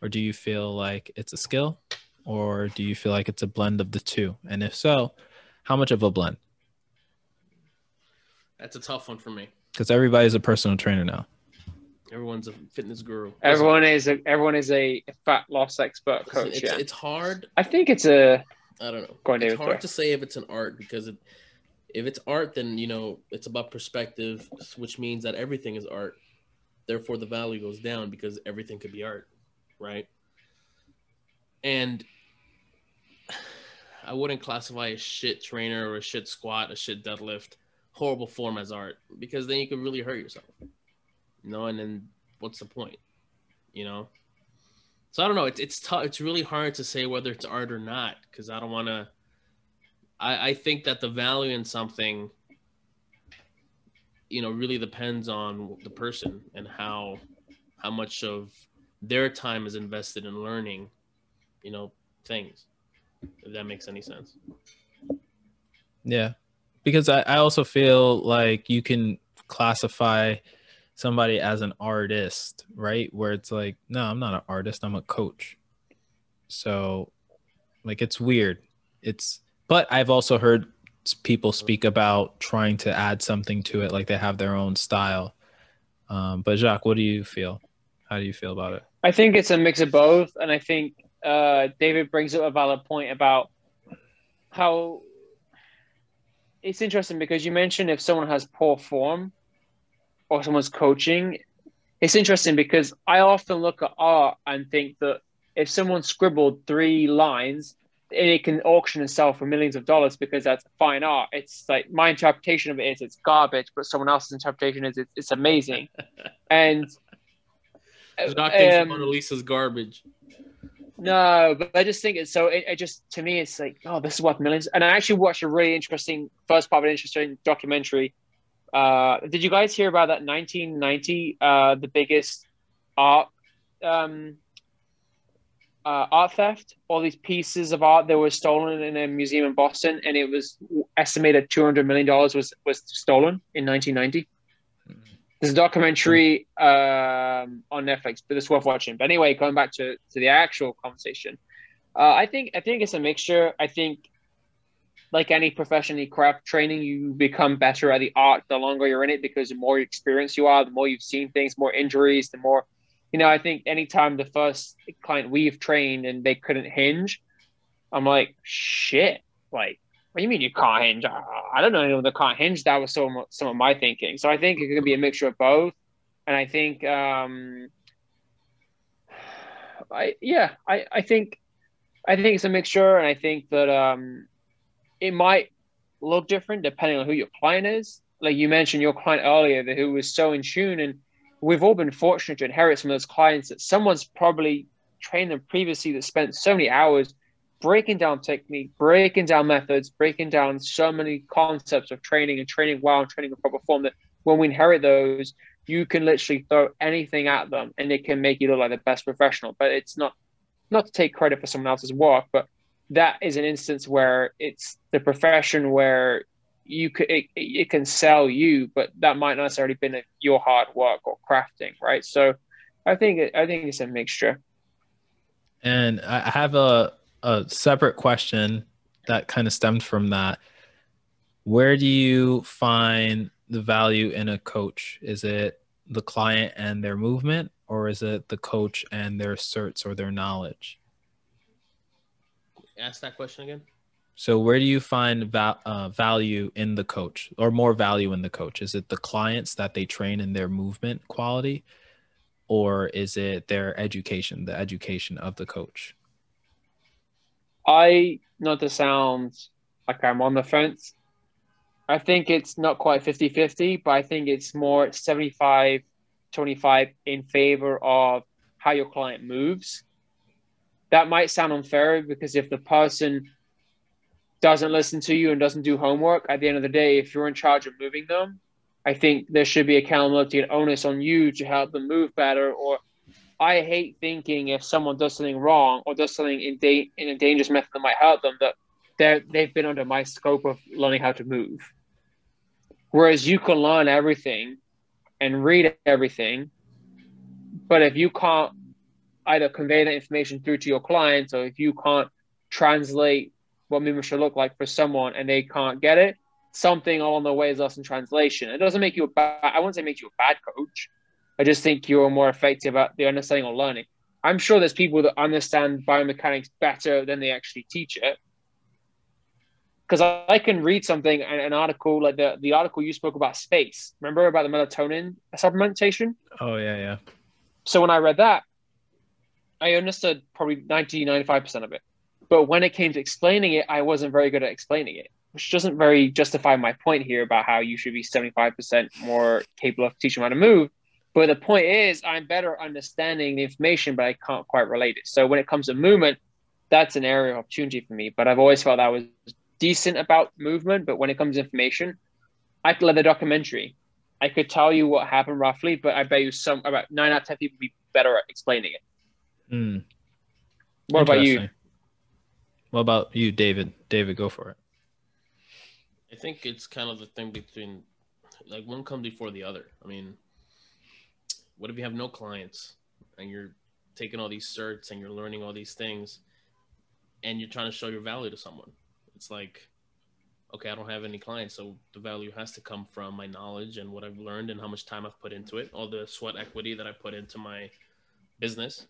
Or do you feel like it's a skill? Or do you feel like it's a blend of the two? And if so, how much of a blend? That's a tough one for me. Because everybody's a personal trainer now. Everyone's a fitness guru. Everyone is a fat loss expert coach. It's hard. I think it's a. I don't know. It's hard to say if it's an art because if it's art, then it's about perspective, which means that everything is art. Therefore, the value goes down because everything could be art, right? And I wouldn't classify a shit trainer or a shit squat, a shit deadlift, horrible form as art because then you could really hurt yourself. And then what's the point? So I don't know. It's tough. It's really hard to say whether it's art or not because I don't want to. I think that the value in something, really depends on the person and how much of their time is invested in learning, things. If that makes any sense. Yeah, because I also feel like you can classify somebody as an artist, right? Where it's like, no, I'm not an artist, I'm a coach. So like it's weird. But I've also heard people speak about trying to add something to it, like they have their own style. But Jacques, what do you feel? How do you feel about it? I think it's a mix of both. And I think David brings up a valid point about how it's interesting because you mentioned if someone has poor form, or someone's coaching, it's interesting because I often look at art and think that if someone scribbled 3 lines, it can auction and sell for millions of dollars because that's fine art. It's like my interpretation of it is it's garbage, but someone else's interpretation is it's amazing. And Jacques thinks Mona Lisa's garbage. No, but I just think it's so. It just to me, it's like, oh, this is worth millions. And I actually watched a really interesting first part of an interesting documentary. Did you guys hear about that 1990 the biggest art theft? All these pieces of art that were stolen in a museum in Boston, and it was estimated $200 million was stolen in 1990. There's a documentary on Netflix, but it's worth watching. But anyway, going back to the actual conversation, I think it's a mixture. I think, like any profession, any craft training, you become better at the art the longer you're in it because the more experienced you are, the more you've seen things, more injuries, the more, I think anytime the first client we've trained and they couldn't hinge, I'm like, shit, like, what do you mean you can't hinge? I don't know anyone that can't hinge. That was some of my thinking. So I think it could be a mixture of both. And I think, I think it's a mixture, and I think that it might look different depending on who your client is. Like you mentioned your client earlier, who was so in tune, and we've all been fortunate to inherit some of those clients that someone's probably trained them previously that spent so many hours breaking down technique, breaking down methods, breaking down so many concepts of training and training well and training in proper form that when we inherit those, you can literally throw anything at them and it can make you look like the best professional. But it's not to take credit for someone else's work, but that is an instance where it's the profession where it can sell you, but that might not necessarily been your hard work or crafting, right? So I think it's a mixture. And I have a separate question that kind of stemmed from that. Where do you find the value in a coach? Is it the client and their movement, or is it the coach and their certs or their knowledge? Ask that question again. So where do you find value in the coach, or more value in the coach? Is it the clients that they train in their movement quality, or is it their education, the education of the coach? Not to sound like I'm on the fence, I think it's not quite 50-50, but I think it's more 75-25 in favor of how your client moves. That might sound unfair because if the person doesn't listen to you and doesn't do homework, at the end of the day, if you're in charge of moving them, I think there should be accountability and onus on you to help them move better. Or I hate thinking if someone does something wrong or does something in a dangerous method that might hurt them, that they've been under my scope of learning how to move. Whereas you can learn everything and read everything, but if you can't either convey that information through to your clients, or if you can't translate what movement should look like for someone and they can't get it, something along the way is lost in translation. It doesn't make you I wouldn't say it makes you a bad coach. I just think you're more effective at the understanding or learning. I'm sure there's people that understand biomechanics better than they actually teach it. Because I can read something, an article, like the article you spoke about space. Remember about the melatonin supplementation? Oh, yeah. So when I read that, I understood probably 95% of it. But when it came to explaining it, I wasn't very good at explaining it, which doesn't very justify my point here about how you should be 75% more capable of teaching how to move. But the point is, I'm better understanding the information, but I can't quite relate it. So when it comes to movement, that's an area of opportunity for me. But I've always felt that was decent about movement. But when it comes to information, I could let the documentary. I could tell you what happened roughly, but I bet you about 9 out of 10 people would be better at explaining it. Mm. What about you? What about you, David? David, go for it. I think it's kind of the thing between, like, one comes before the other. I mean, what if you have no clients and you're taking all these certs and you're learning all these things and you're trying to show your value to someone? It's like, okay, I don't have any clients, so the value has to come from my knowledge and what I've learned and how much time I've put into it, all the sweat equity that I put into my business.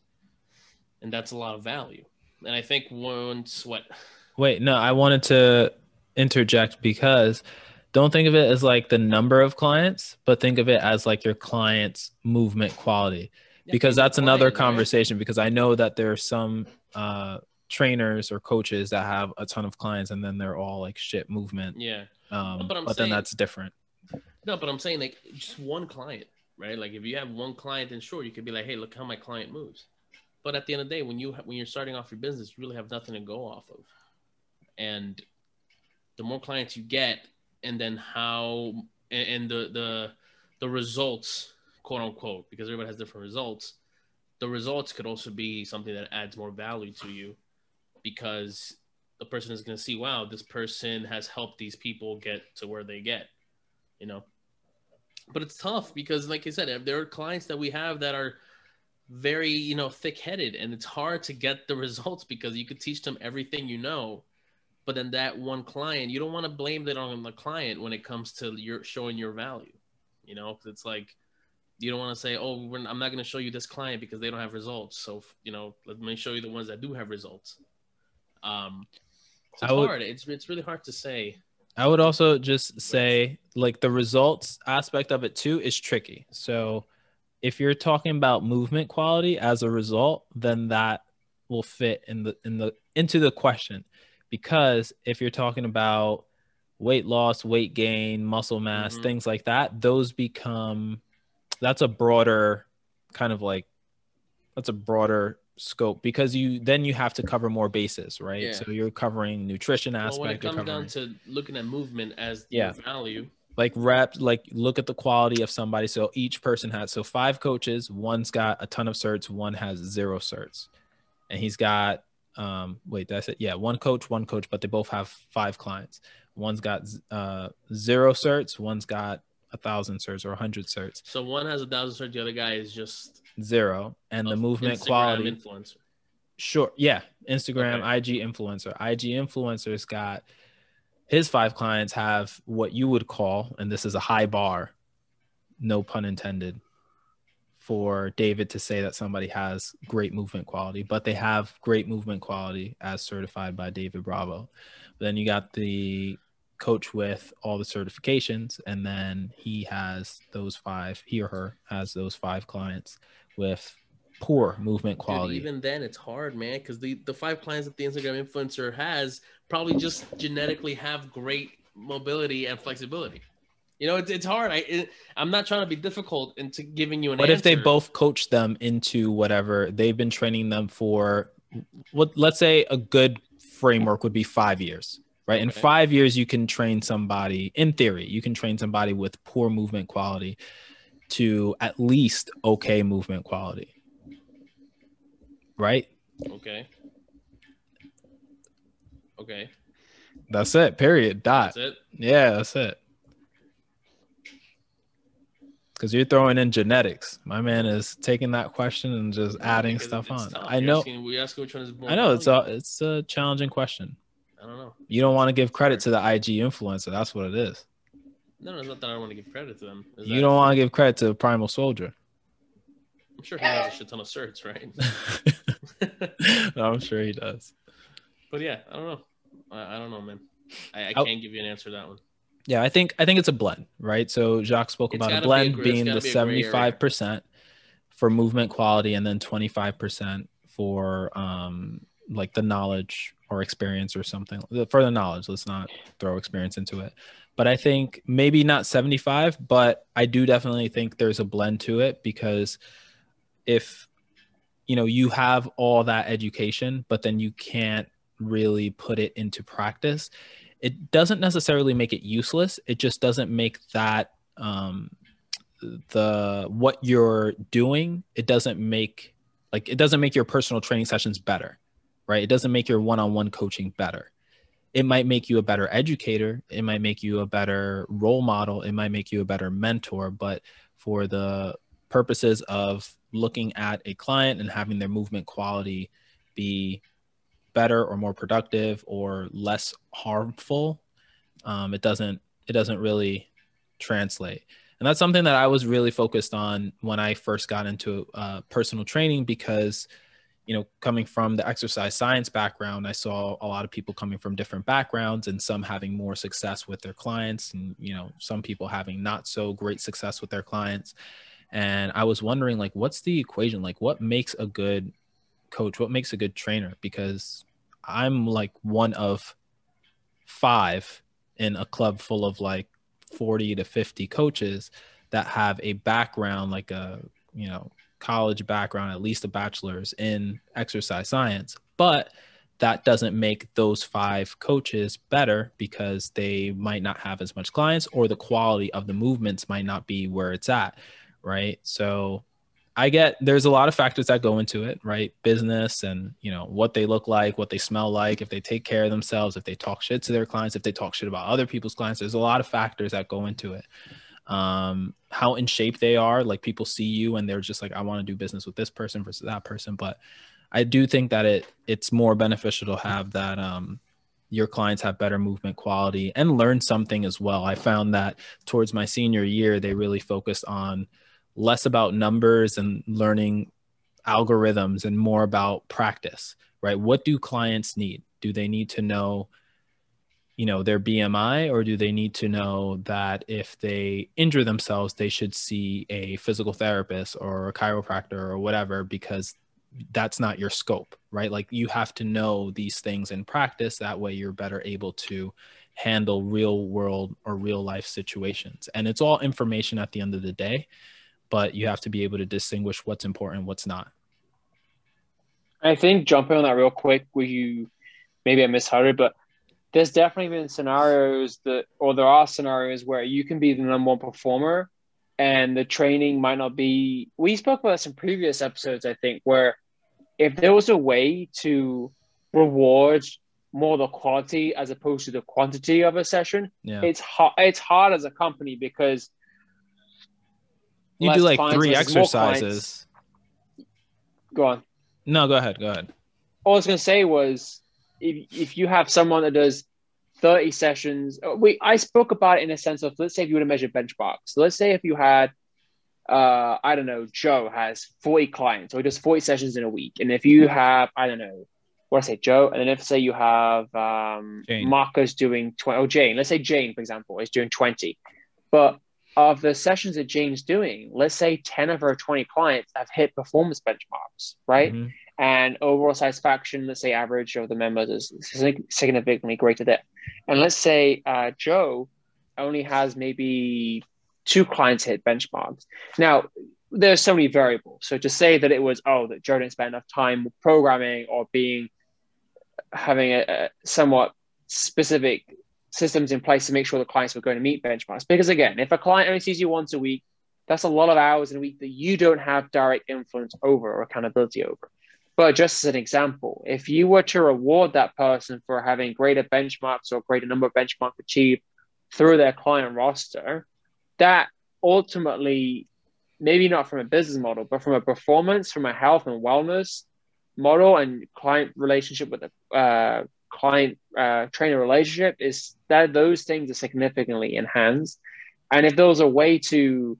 And that's a lot of value. And I think Wait, no, I wanted to interject because don't think of it as like the number of clients, but think of it as like your client's movement quality, because that's another conversation, right? Because I know that there are some trainers or coaches that have a ton of clients and then they're all like shit movement. Yeah. But then that's different. No, but I'm saying like just one client, right? Like if you have one client, then sure, you could be like, hey, look how my client moves. But at the end of the day, when you're starting off your business, you really have nothing to go off of. And the more clients you get, and then the results, quote unquote, because everybody has different results, the results could also be something that adds more value to you, because the person is going to see, wow, this person has helped these people get to where they get, you know. But it's tough because, like I said, there are clients that we have that are very, thick-headed, and it's hard to get the results because you could teach them everything you know, but then that one client, you don't want to blame it on the client when it comes to your showing your value, because it's like, you don't want to say, oh, I'm not going to show you this client because they don't have results. So, let me show you the ones that do have results. So it's hard. It's really hard to say. I would also just say, like, the results aspect of it too is tricky. So if you're talking about movement quality as a result, then that will fit into the question. Because if you're talking about weight loss, weight gain, muscle mass, things like that, that's a broader kind of like, that's a broader scope, because you have to cover more bases, right? Yeah. So you're covering nutrition aspect. Well, when it comes down to looking at movement as your value, like reps, like look at the quality of somebody. So each person has 5 coaches. One's got a ton of certs, one has 0 certs, and he's got that's it. Yeah, one coach, but they both have 5 clients. One's got 0 certs, one's got 1,000 certs or 100 certs. So one has 1,000 certs, the other guy is just 0. And the movement Instagram quality influencer. Sure. Yeah. Instagram, IG influencer's got his 5 clients have what you would call, and this is a high bar, no pun intended, for David to say that somebody has great movement quality, but they have great movement quality as certified by David Bravo. But then you got the coach with all the certifications, and then he or her has those 5 clients with poor movement quality. Dude, even then it's hard, man, because the 5 clients that the Instagram influencer has probably just genetically have great mobility and flexibility. You know, it's hard. I'm not trying to be difficult into giving you an answer. What if they both coach them into whatever they've been training them for? Let's say a good framework would be 5 years, right? In 5 years, you can train somebody, in theory, you can train somebody with poor movement quality to at least okay movement quality. Right? Okay. That's it. Period. Dot. That's it? Yeah, that's it. Because you're throwing in genetics. My man is taking that question and just adding stuff on. Tough. I know. We ask which one is more. I know it's a challenging question. I don't know. You don't want to give credit to the IG influencer. That's what it is. No, it's not that I don't want to give credit to them. You don't want to give credit to Primal Soldier. I'm sure he has a shit ton of certs, right? No, I'm sure he does. But yeah, I don't know. I don't know, man. I can't give you an answer to that one. Yeah, I think it's a blend, right? So Jacques spoke about a blend being the 75% for movement quality and then 25% for like the knowledge or experience or something. For the knowledge, let's not throw experience into it. But I think maybe not 75, but I do definitely think there's a blend to it, because if you have all that education, but then you can't really put it into practice, it doesn't necessarily make it useless. It just doesn't make that what you're doing, it doesn't make your personal training sessions better, right? It doesn't make your one-on-one coaching better. It might make you a better educator. It might make you a better role model. It might make you a better mentor. But for the purposes of looking at a client and having their movement quality be better or more productive or less harmful, it doesn't really translate. And that's something that I was really focused on when I first got into personal training, because coming from the exercise science background, I saw a lot of people coming from different backgrounds, and some having more success with their clients, and some people having not so great success with their clients. And I was wondering, like, what's the equation? Like, what makes a good coach? What makes a good trainer? Because I'm like one of 5 in a club full of like 40 to 50 coaches that have a background, like a, college background, at least a bachelor's in exercise science. But that doesn't make those 5 coaches better, because they might not have as much clients, or the quality of the movements might not be where it's at. Right. So there's a lot of factors that go into it, right? Business and, what they look like, what they smell like, if they take care of themselves, if they talk shit to their clients, if they talk shit about other people's clients. There's a lot of factors that go into it. How in shape they are, like people see you and they're just like, I want to do business with this person versus that person. But I do think that it's more beneficial to have that, your clients have better movement quality and learn something as well. I found that towards my senior year, they really focused on less about numbers and learning algorithms and more about practice, right? What do clients need? Do they need to know their BMI, or do they need to know that if they injure themselves, they should see a physical therapist or a chiropractor or whatever, because that's not your scope, right? Like, you have to know these things in practice. That way you're better able to handle real world or real life situations. And it's all information at the end of the day, but you have to be able to distinguish what's important, what's not. I think jumping on that real quick, maybe I misheard it, but there's definitely been scenarios there are scenarios where you can be the number one performer and the training might not be. We spoke about this in previous episodes, I think, where if there was a way to reward more the quality as opposed to the quantity of a session, it's hard as a company because you do like 3 exercises. Go on. No, go ahead. All I was going to say was if you have someone that does 30 sessions, I spoke about it in a sense of, let's say if you were to measure benchmarks. So let's say if you had, I don't know, Joe has 40 clients, or he does 40 sessions in a week. And if you have, I don't know, what I say, Joe, and then if say you have Marcus doing 20, or Jane, let's say Jane, for example, is doing 20. But of the sessions that Jane's doing, let's say 10 of her 20 clients have hit performance benchmarks, right? Mm-hmm. And overall satisfaction, let's say average of the members is significantly greater there. And let's say Joe only has maybe 2 clients hit benchmarks. Now, there's so many variables. So to say that it was, that Joe didn't spend enough time programming or having a somewhat specific systems in place to make sure the clients were going to meet benchmarks. Because again, if a client only sees you once a week, that's a lot of hours in a week that you don't have direct influence over or accountability over. But just as an example, if you were to reward that person for having greater benchmarks or greater number of benchmarks achieved through their client roster, that ultimately, maybe not from a business model, but from a performance, from a health and wellness model and client relationship with the client trainer relationship, is that those things are significantly enhanced. And if there was a way to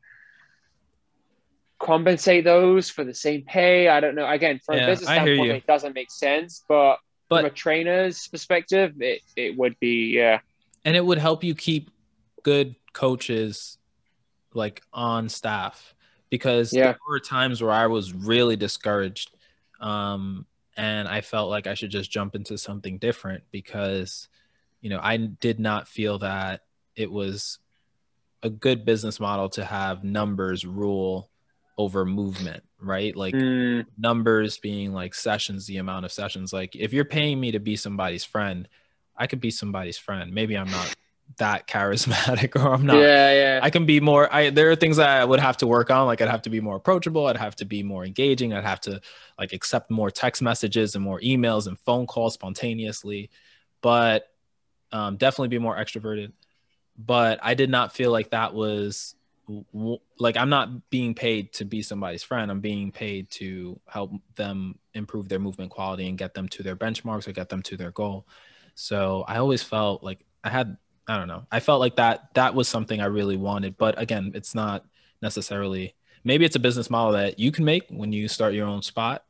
compensate those for the same pay, I don't know. Again, from a business standpoint, it doesn't make sense, but from a trainer's perspective, it would be, yeah. And it would help you keep good coaches like on staff, because there were times where I was really discouraged. And I felt like I should just jump into something different because, I did not feel that it was a good business model to have numbers rule over movement, right? Like numbers being like sessions, the amount of sessions. Like if you're paying me to be somebody's friend, I could be somebody's friend. Maybe I'm not that charismatic, or I'm not. Yeah. I can be more. There are things that I would have to work on. Like I'd have to be more approachable. I'd have to be more engaging. I'd have to like accept more text messages and more emails and phone calls spontaneously, but definitely be more extroverted. But I did not feel like that was like, I'm not being paid to be somebody's friend. I'm being paid to help them improve their movement quality and get them to their benchmarks or get them to their goal. So I always felt like I felt like that was something I really wanted. But again, it's not necessarily, maybe it's a business model that you can make when you start your own spot,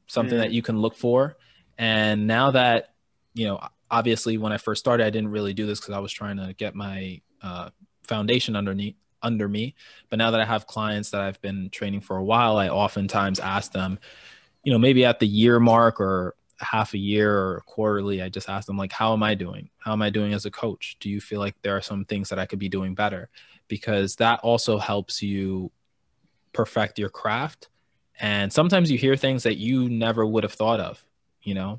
something that you can look for. And now that, obviously when I first started, I didn't really do this because I was trying to get my foundation under me. But now that I have clients that I've been training for a while, I oftentimes ask them, maybe at the year mark or half a year or quarterly, I just ask them like, how am I doing? How am I doing as a coach? Do you feel like there are some things that I could be doing better? Because that also helps you perfect your craft. And sometimes you hear things that you never would have thought of.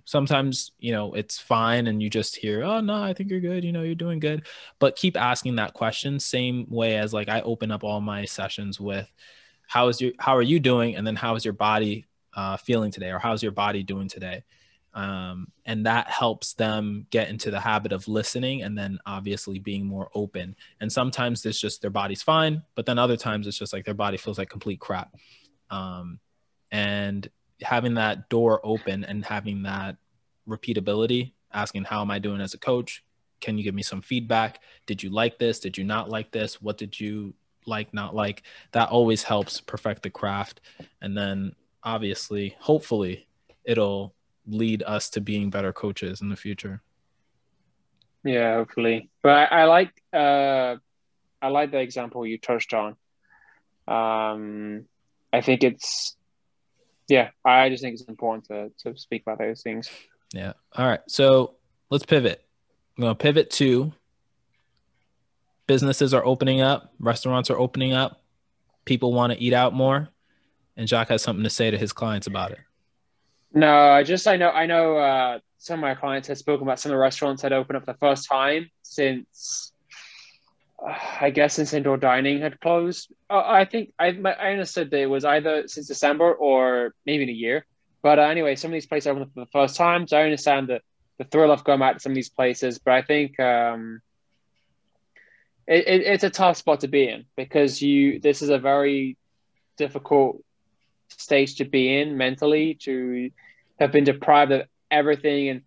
Sometimes, it's fine and you just hear, oh no, I think you're good. You're doing good, but keep asking that question. Same way as like, I open up all my sessions with how are you doing? And then how is your body feeling today? Or how's your body doing today? And that helps them get into the habit of listening and then obviously being more open. And sometimes it's just their body's fine, but then other times it's just like their body feels like complete crap. And having that door open and having that repeatability, asking, how am I doing as a coach? Can you give me some feedback? Did you like this? Did you not like this? What did you like, not like? That always helps perfect the craft. And then obviously, hopefully it'll lead us to being better coaches in the future. Yeah, hopefully. But I like the example you touched on. I think it's yeah, I just think it's important to speak about those things. Yeah. All right. So let's pivot. I'm going to pivot to businesses are opening up, restaurants are opening up, people want to eat out more, and Jacques has something to say to his clients about it. No, I know some of my clients had spoken about some of the restaurants that opened up the first time since I guess since indoor dining had closed. I think I understood that it was either since December or maybe in a year. But anyway, some of these places opened up for the first time, so I understand the thrill of going back to some of these places. But I think it's a tough spot to be in because this is a very difficult stage to be in mentally, to have been deprived of everything. And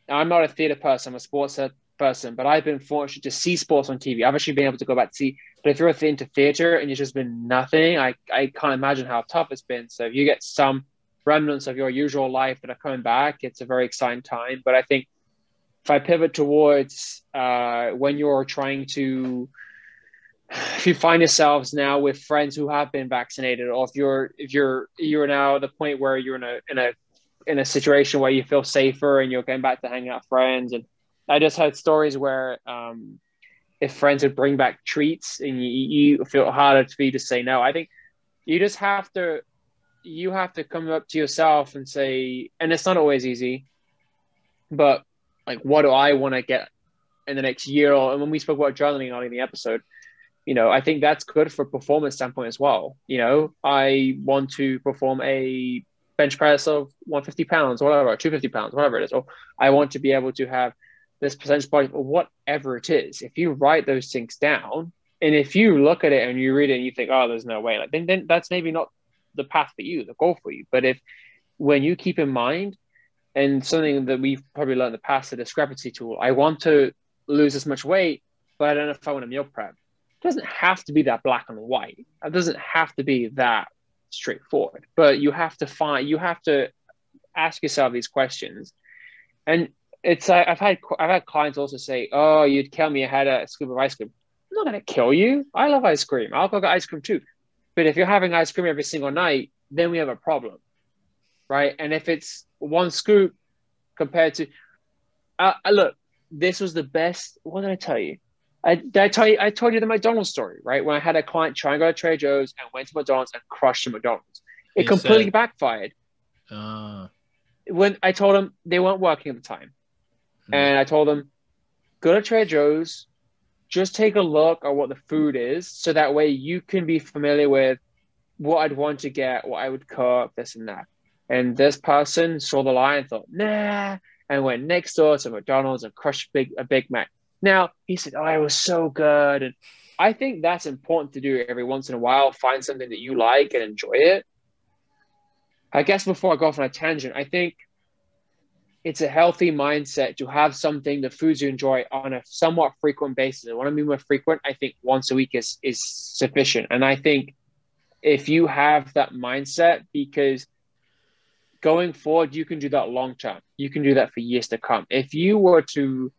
I'm not a theater person, I'm a sports person, but I've been fortunate to see sports on TV. I've actually been able to go back to see. But if you're into theater and it's just been nothing, I can't imagine how tough it's been. So if you get some remnants of your usual life that are coming back, it's a very exciting time. But I think if I pivot towards when you're trying to, if you find yourselves now with friends who have been vaccinated, or if you're now at the point where you're in a situation where you feel safer and you're going back to hanging out with friends. And I just heard stories where if friends would bring back treats and you feel harder for you to say no. I think you just have to come up to yourself and say, and it's not always easy, but like, what do I want to get in the next year? And when we spoke about journaling on in the episode, I think that's good for performance standpoint as well. I want to perform a bench press of 150 pounds, or whatever, 250 pounds, whatever it is. Or I want to be able to have this percentage point, or whatever it is. If you write those things down, and if you look at it and you read it and you think, oh, there's no way, like then that's maybe not the path for you, the goal for you. But when you keep in mind, and something that we've probably learned in the past, the discrepancy tool, I want to lose as much weight, but I don't know if I want to meal prep. It doesn't have to be that black and white. It doesn't have to be that straightforward. But you have to ask yourself these questions. And it's I've had clients also say, "Oh, you'd kill me. I had a scoop of ice cream." I'm not going to kill you. I love ice cream. I'll go get ice cream too. But if you're having ice cream every single night, then we have a problem, right? And if it's one scoop compared to, look, this was the best. What did I tell you? I told you the McDonald's story, right? When I had a client try and go to Trader Joe's and went to McDonald's and crushed the McDonald's. It completely backfired. When I told them they weren't working at the time. And I told them, go to Trader Joe's, just take a look at what the food is, so that way you can be familiar with what I'd want to get, what I would cook, this and that. And this person saw the lie and thought, nah, and went next door to McDonald's and crushed a Big Mac. Now, he said, oh, it was so good. And I think that's important to do every once in a while. Find something that you like and enjoy it. I guess before I go off on a tangent, I think it's a healthy mindset to have something, the foods you enjoy, on a somewhat frequent basis. And what I mean by frequent, I think once a week is sufficient. And I think if you have that mindset, because going forward, you can do that long term. You can do that for years to come. If you were to,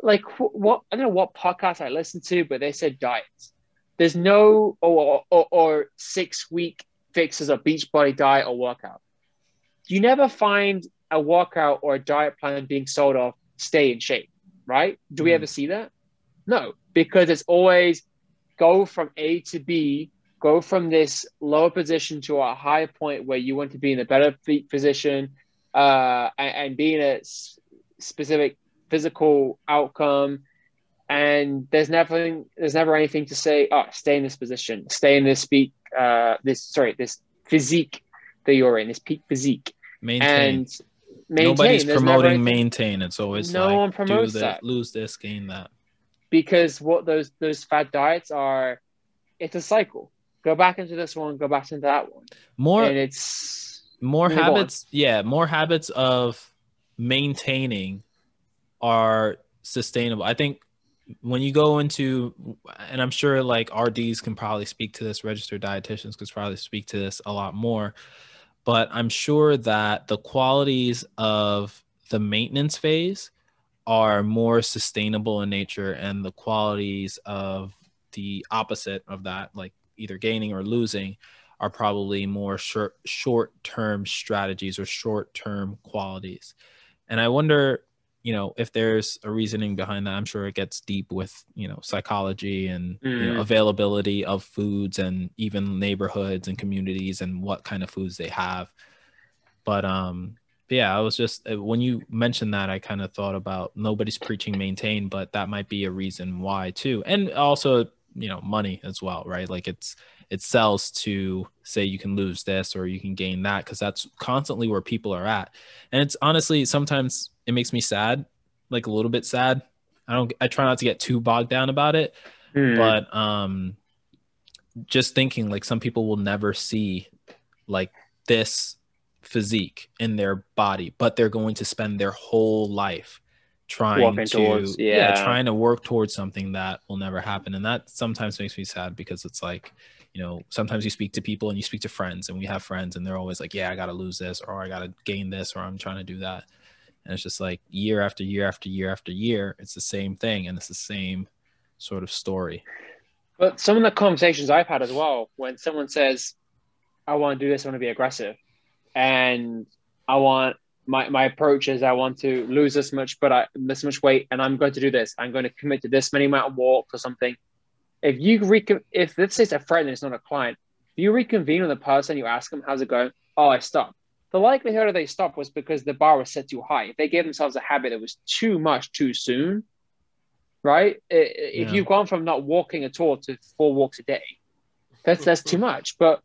like, what I don't know what podcast I listened to, but they said diets. There's no or 6-week fixes, a Beachbody diet or workout. You never find a workout or a diet plan being sold off, stay in shape, right? Do we ever see that? No, because it's always go from A to B, go from this lower position to a higher point where you want to be in a better position and be in a specific physical outcome. And there's never anything to say, oh, stay in this position, stay in this this physique that you're in, this peak physique. Maintain. And maintain. Nobody's promoting maintain. It's always no one promotes that. Lose this, gain that. Because what those fad diets are, it's a cycle. Go back into this one, go back into that one. And it's more habits. Yeah, more habits of maintaining are sustainable. I think when you go into, and I'm sure like RDs can probably speak to this, registered dietitians could probably speak to this a lot more, but I'm sure that the qualities of the maintenance phase are more sustainable in nature, and the qualities of the opposite of that, like either gaining or losing, are probably more short-term strategies or short-term qualities. And I wonder, if there's a reasoning behind that. I'm sure it gets deep with, psychology and, availability of foods and even neighborhoods and communities and what kind of foods they have. But yeah, I was just, when you mentioned that, I kind of thought about nobody's preaching maintain, but that might be a reason why too. And also, money as well, right? Like it sells to say you can lose this or you can gain that, because that's constantly where people are at. And it's honestly, sometimes it makes me sad, like a little bit sad. I try not to get too bogged down about it, but just thinking like some people will never see like this physique in their body, but they're going to spend their whole life trying to work towards something that will never happen. And that sometimes makes me sad, because it's like, sometimes you speak to people and you speak to friends, and we have friends and they're always like, yeah, I got to lose this, or I got to gain this, or I'm trying to do that. And it's just like year after year after year after year, it's the same thing. And it's the same sort of story. But some of the conversations I've had as well, when someone says, I want to do this, I want to be aggressive, and I want my approach is I want to lose this much weight, and I'm going to do this. I'm going to commit to this many amount of walks or something. If let's say it's a friend and it's not a client, if you reconvene with a person, you ask them, how's it going? Oh, I stopped. The likelihood that they stopped was because the bar was set too high. If they gave themselves a habit that was too much too soon, right? If you've gone from not walking at all to 4 walks a day, that's too much. But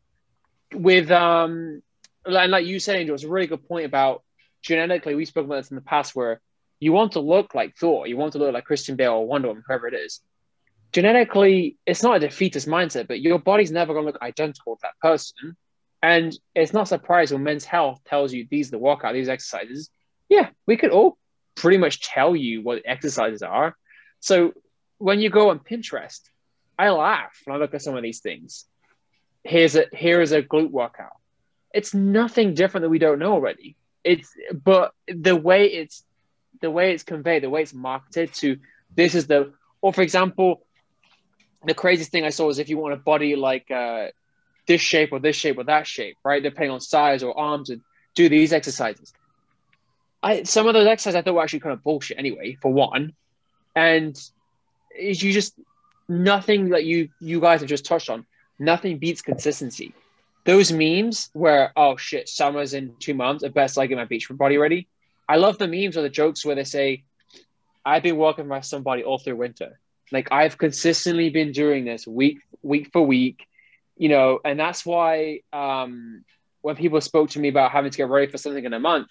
with and like you said, Angel, it's a really good point about genetically. We spoke about this in the past, where you want to look like Thor, you want to look like Christian Bale or Wonder Woman, whoever it is. Genetically, it's not a defeatist mindset, but your body's never going to look identical to that person. And it's not surprising when Men's Health tells you these are the workout, these exercises. Yeah, we could all pretty much tell you what exercises are. So when you go on Pinterest, I laugh when I look at some of these things. Here is a glute workout. It's nothing different that we don't know already. But the way it's conveyed, the way it's marketed to this is or for example, the craziest thing I saw is if you want a body like this shape or that shape, right? Depending on size or arms, and do these exercises. Some of those exercises I thought were actually kind of bullshit anyway, for one. And you just, nothing that you guys have just touched on, nothing beats consistency. Those memes where, oh shit, summer's in 2 months, I best like get my beachfront body ready. I love the memes or the jokes where they say, I've been working for somebody all through winter. Like I've consistently been doing this week for week, and that's why when people spoke to me about having to get ready for something in a month,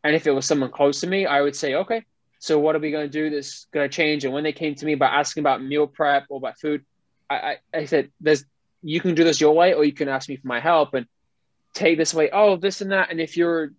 and if it was someone close to me, I would say, okay, so what are we going to do that's going to change? And when they came to me about asking about meal prep or about food, I said, you can do this your way, or you can ask me for my help and take this away. Oh, this and that. And if you're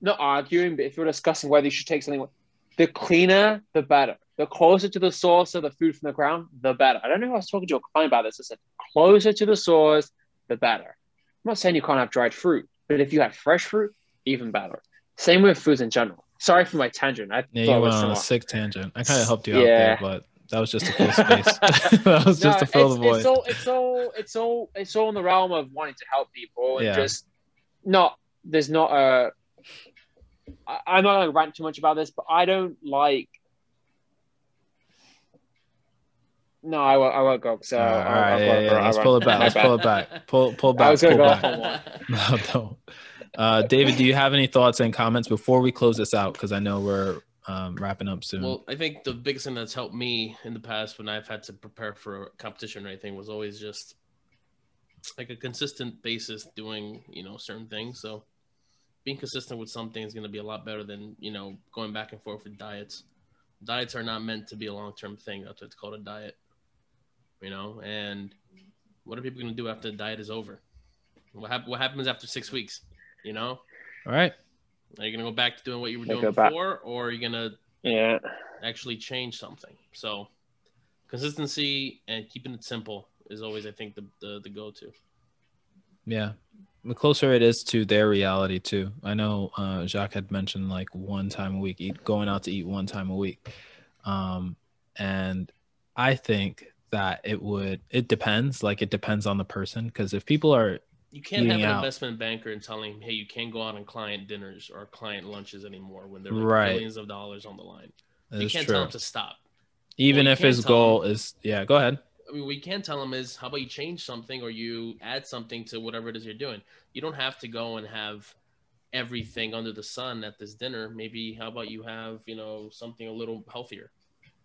not arguing, but if you're discussing whether you should take something, the cleaner, the better. The closer to the source of the food from the ground, the better. I don't know if I was talking to a client about this. I said, closer to the source, the better. I'm not saying you can't have dried fruit, but if you have fresh fruit, even better. Same with foods in general. Sorry for my tangent. You went on a sick tangent. I kind of helped you out there, but that was just to fill space. That was just to fill the void. It's all in the realm of wanting to help people, and just there's not a. I'm not going to rant too much about this, but I don't like. No, I won't go. So let's pull it back. Let's pull it back. Pull back. I was going to go off on one. No, don't. David, do you have any thoughts and comments before we close this out? Because I know we're wrapping up soon. Well, I think the biggest thing that's helped me in the past when I've had to prepare for a competition or anything was always just like a consistent basis doing, certain things. So being consistent with something is going to be a lot better than, going back and forth with diets. Diets are not meant to be a long-term thing. That's what it's called, a diet. And what are people going to do after the diet is over? What happens after 6 weeks? All right. Are you going to go back to doing what you were doing before, or are you going to actually change something? So consistency and keeping it simple is always, I think, the go-to. Yeah. The closer it is to their reality too. I know Jacques had mentioned like one time a week, going out to eat one time a week. And I think that it depends. Like it depends on the person. Because if people are You can't have eating an out, investment banker and telling him, hey, you can't go out on client dinners or client lunches anymore when they're like right? billions of dollars on the line. You That's can't tell true. him to stop. Even What you if can his tell goal him, is, yeah, go ahead. I mean, what you can tell him is, how about you change something or you add something to whatever it is you're doing. You don't have to go and have everything under the sun at this dinner. Maybe how about you have, something a little healthier?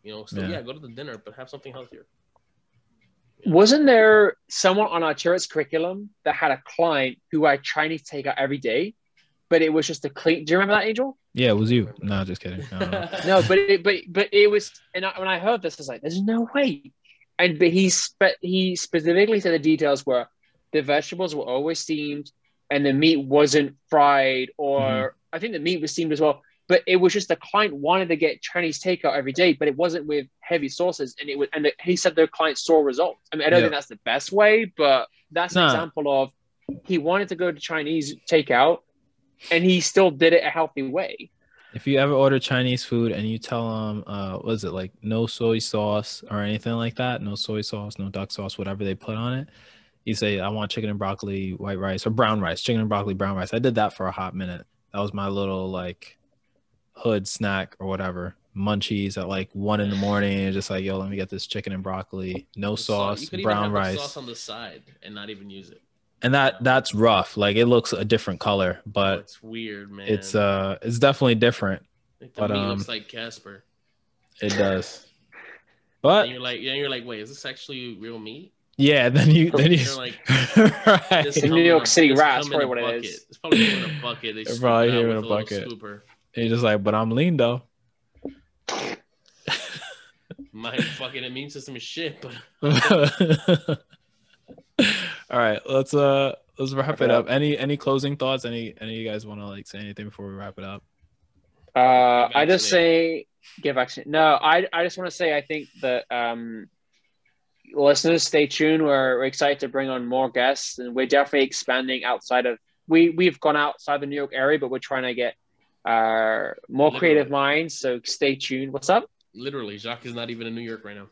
Still, Yeah. go to the dinner, but have something healthier. Wasn't there someone on our church curriculum that had a client who had Chinese takeout every day, but it was just a clean? Do you remember that, Angel? Yeah, it was you. No, just kidding. I don't know. No, but it was. And when I heard this, I was like, "There's no way." But he specifically said the details were the vegetables were always steamed, and the meat wasn't fried, or I think the meat was steamed as well. But it was just the client wanted to get Chinese takeout every day, but it wasn't with heavy sauces, and he said their client saw results. I mean, I don't think that's the best way, but that's an example of he wanted to go to Chinese takeout, and he still did it a healthy way. If you ever order Chinese food and you tell them, what is it, like no soy sauce or anything like that, no soy sauce, no duck sauce, whatever they put on it, you say, I want chicken and broccoli, white rice, or brown rice, chicken and broccoli, brown rice. I did that for a hot minute. That was my little like hood snack or whatever. Munchies at like 1 a.m. Just like, yo, let me get this chicken and broccoli, no sauce, you could brown even have rice. The sauce on the side and not even use it. And that's rough. Like it looks a different color, but it's weird, man. It's definitely different. The meat looks like Casper. It does. But you're like, wait, is this actually real meat? Yeah, then you're like, right. New York City rats, probably what it is. It's probably in a bucket. They probably here in a bucket. Scooper. And you're just like, but I'm lean though. My fucking immune system is shit, but all right, let's wrap it up. Any closing thoughts? Any of you guys want to like say anything before we wrap it up? I just say give action. No, I just want to say I think that listeners, stay tuned. We're excited to bring on more guests, and we're definitely expanding outside of we've gone outside the New York area, but we're trying to get more creative minds. So stay tuned. What's up? Literally, Jacques is not even in New York right now.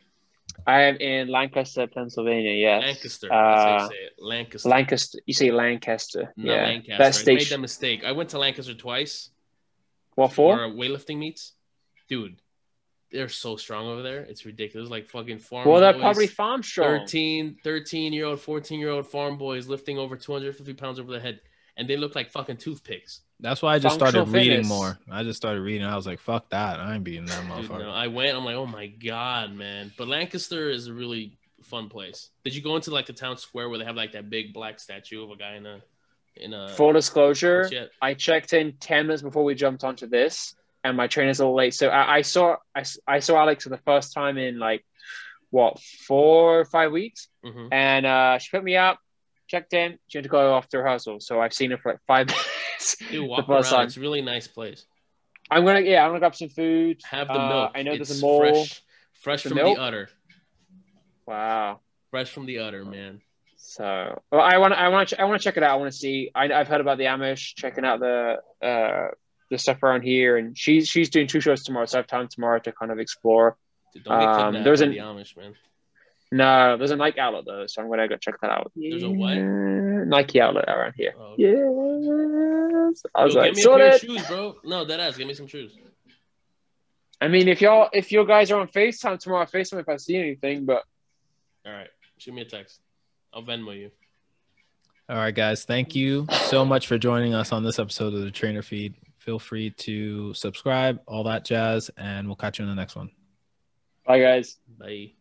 I am in Lancaster, Pennsylvania. Yes, Lancaster. That's how you say it. Lancaster. Lancaster. You say Lancaster. Not yeah, Lancaster. That's I made that mistake. I went to Lancaster twice. What for? Weightlifting meets, dude. They're so strong over there. It's ridiculous. Like fucking farm. Well, they're boys, probably farm strong. 13-year-old, 14-year-old farm boys lifting over 250 pounds over their head, and they look like fucking toothpicks. That's why I just started reading more. I just started reading. I was like, fuck that. I ain't beating that motherfucker. No, I went. I'm like, oh my god, man. But Lancaster is a really fun place. Did you go into like the town square where they have like that big black statue of a guy in a full disclosure? I checked in 10 minutes before we jumped onto this, and my trainer's a little late. So I saw Alex for the first time in like 4 or 5 weeks, and she put me up. Checked in. She had to go off to rehearsal, so I've seen her for like 5 minutes. Dude, walk around. It's a really nice place. I'm gonna grab some food. Have the milk. I know there's a mole. Fresh from the udder. Wow. Fresh from the udder, man. So, well, I want to check it out. I want to see. I've heard about the Amish, checking out the stuff around here, and she's doing 2 shows tomorrow, so I have time tomorrow to kind of explore. Dude, don't get kidnapped by the Amish, man. No, there's a Nike outlet though, so I'm gonna go check that out. There's a what? Nike outlet around here. Oh, okay. Yes. I was like, give me a pair of shoes, bro. No, that ass. Give me some shoes. I mean, if you guys are on FaceTime tomorrow, I'll FaceTime if I see anything. But all right, shoot me a text. I'll Venmo you. All right, guys. Thank you so much for joining us on this episode of the Trainer Feed. Feel free to subscribe, all that jazz, and we'll catch you in the next one. Bye, guys. Bye.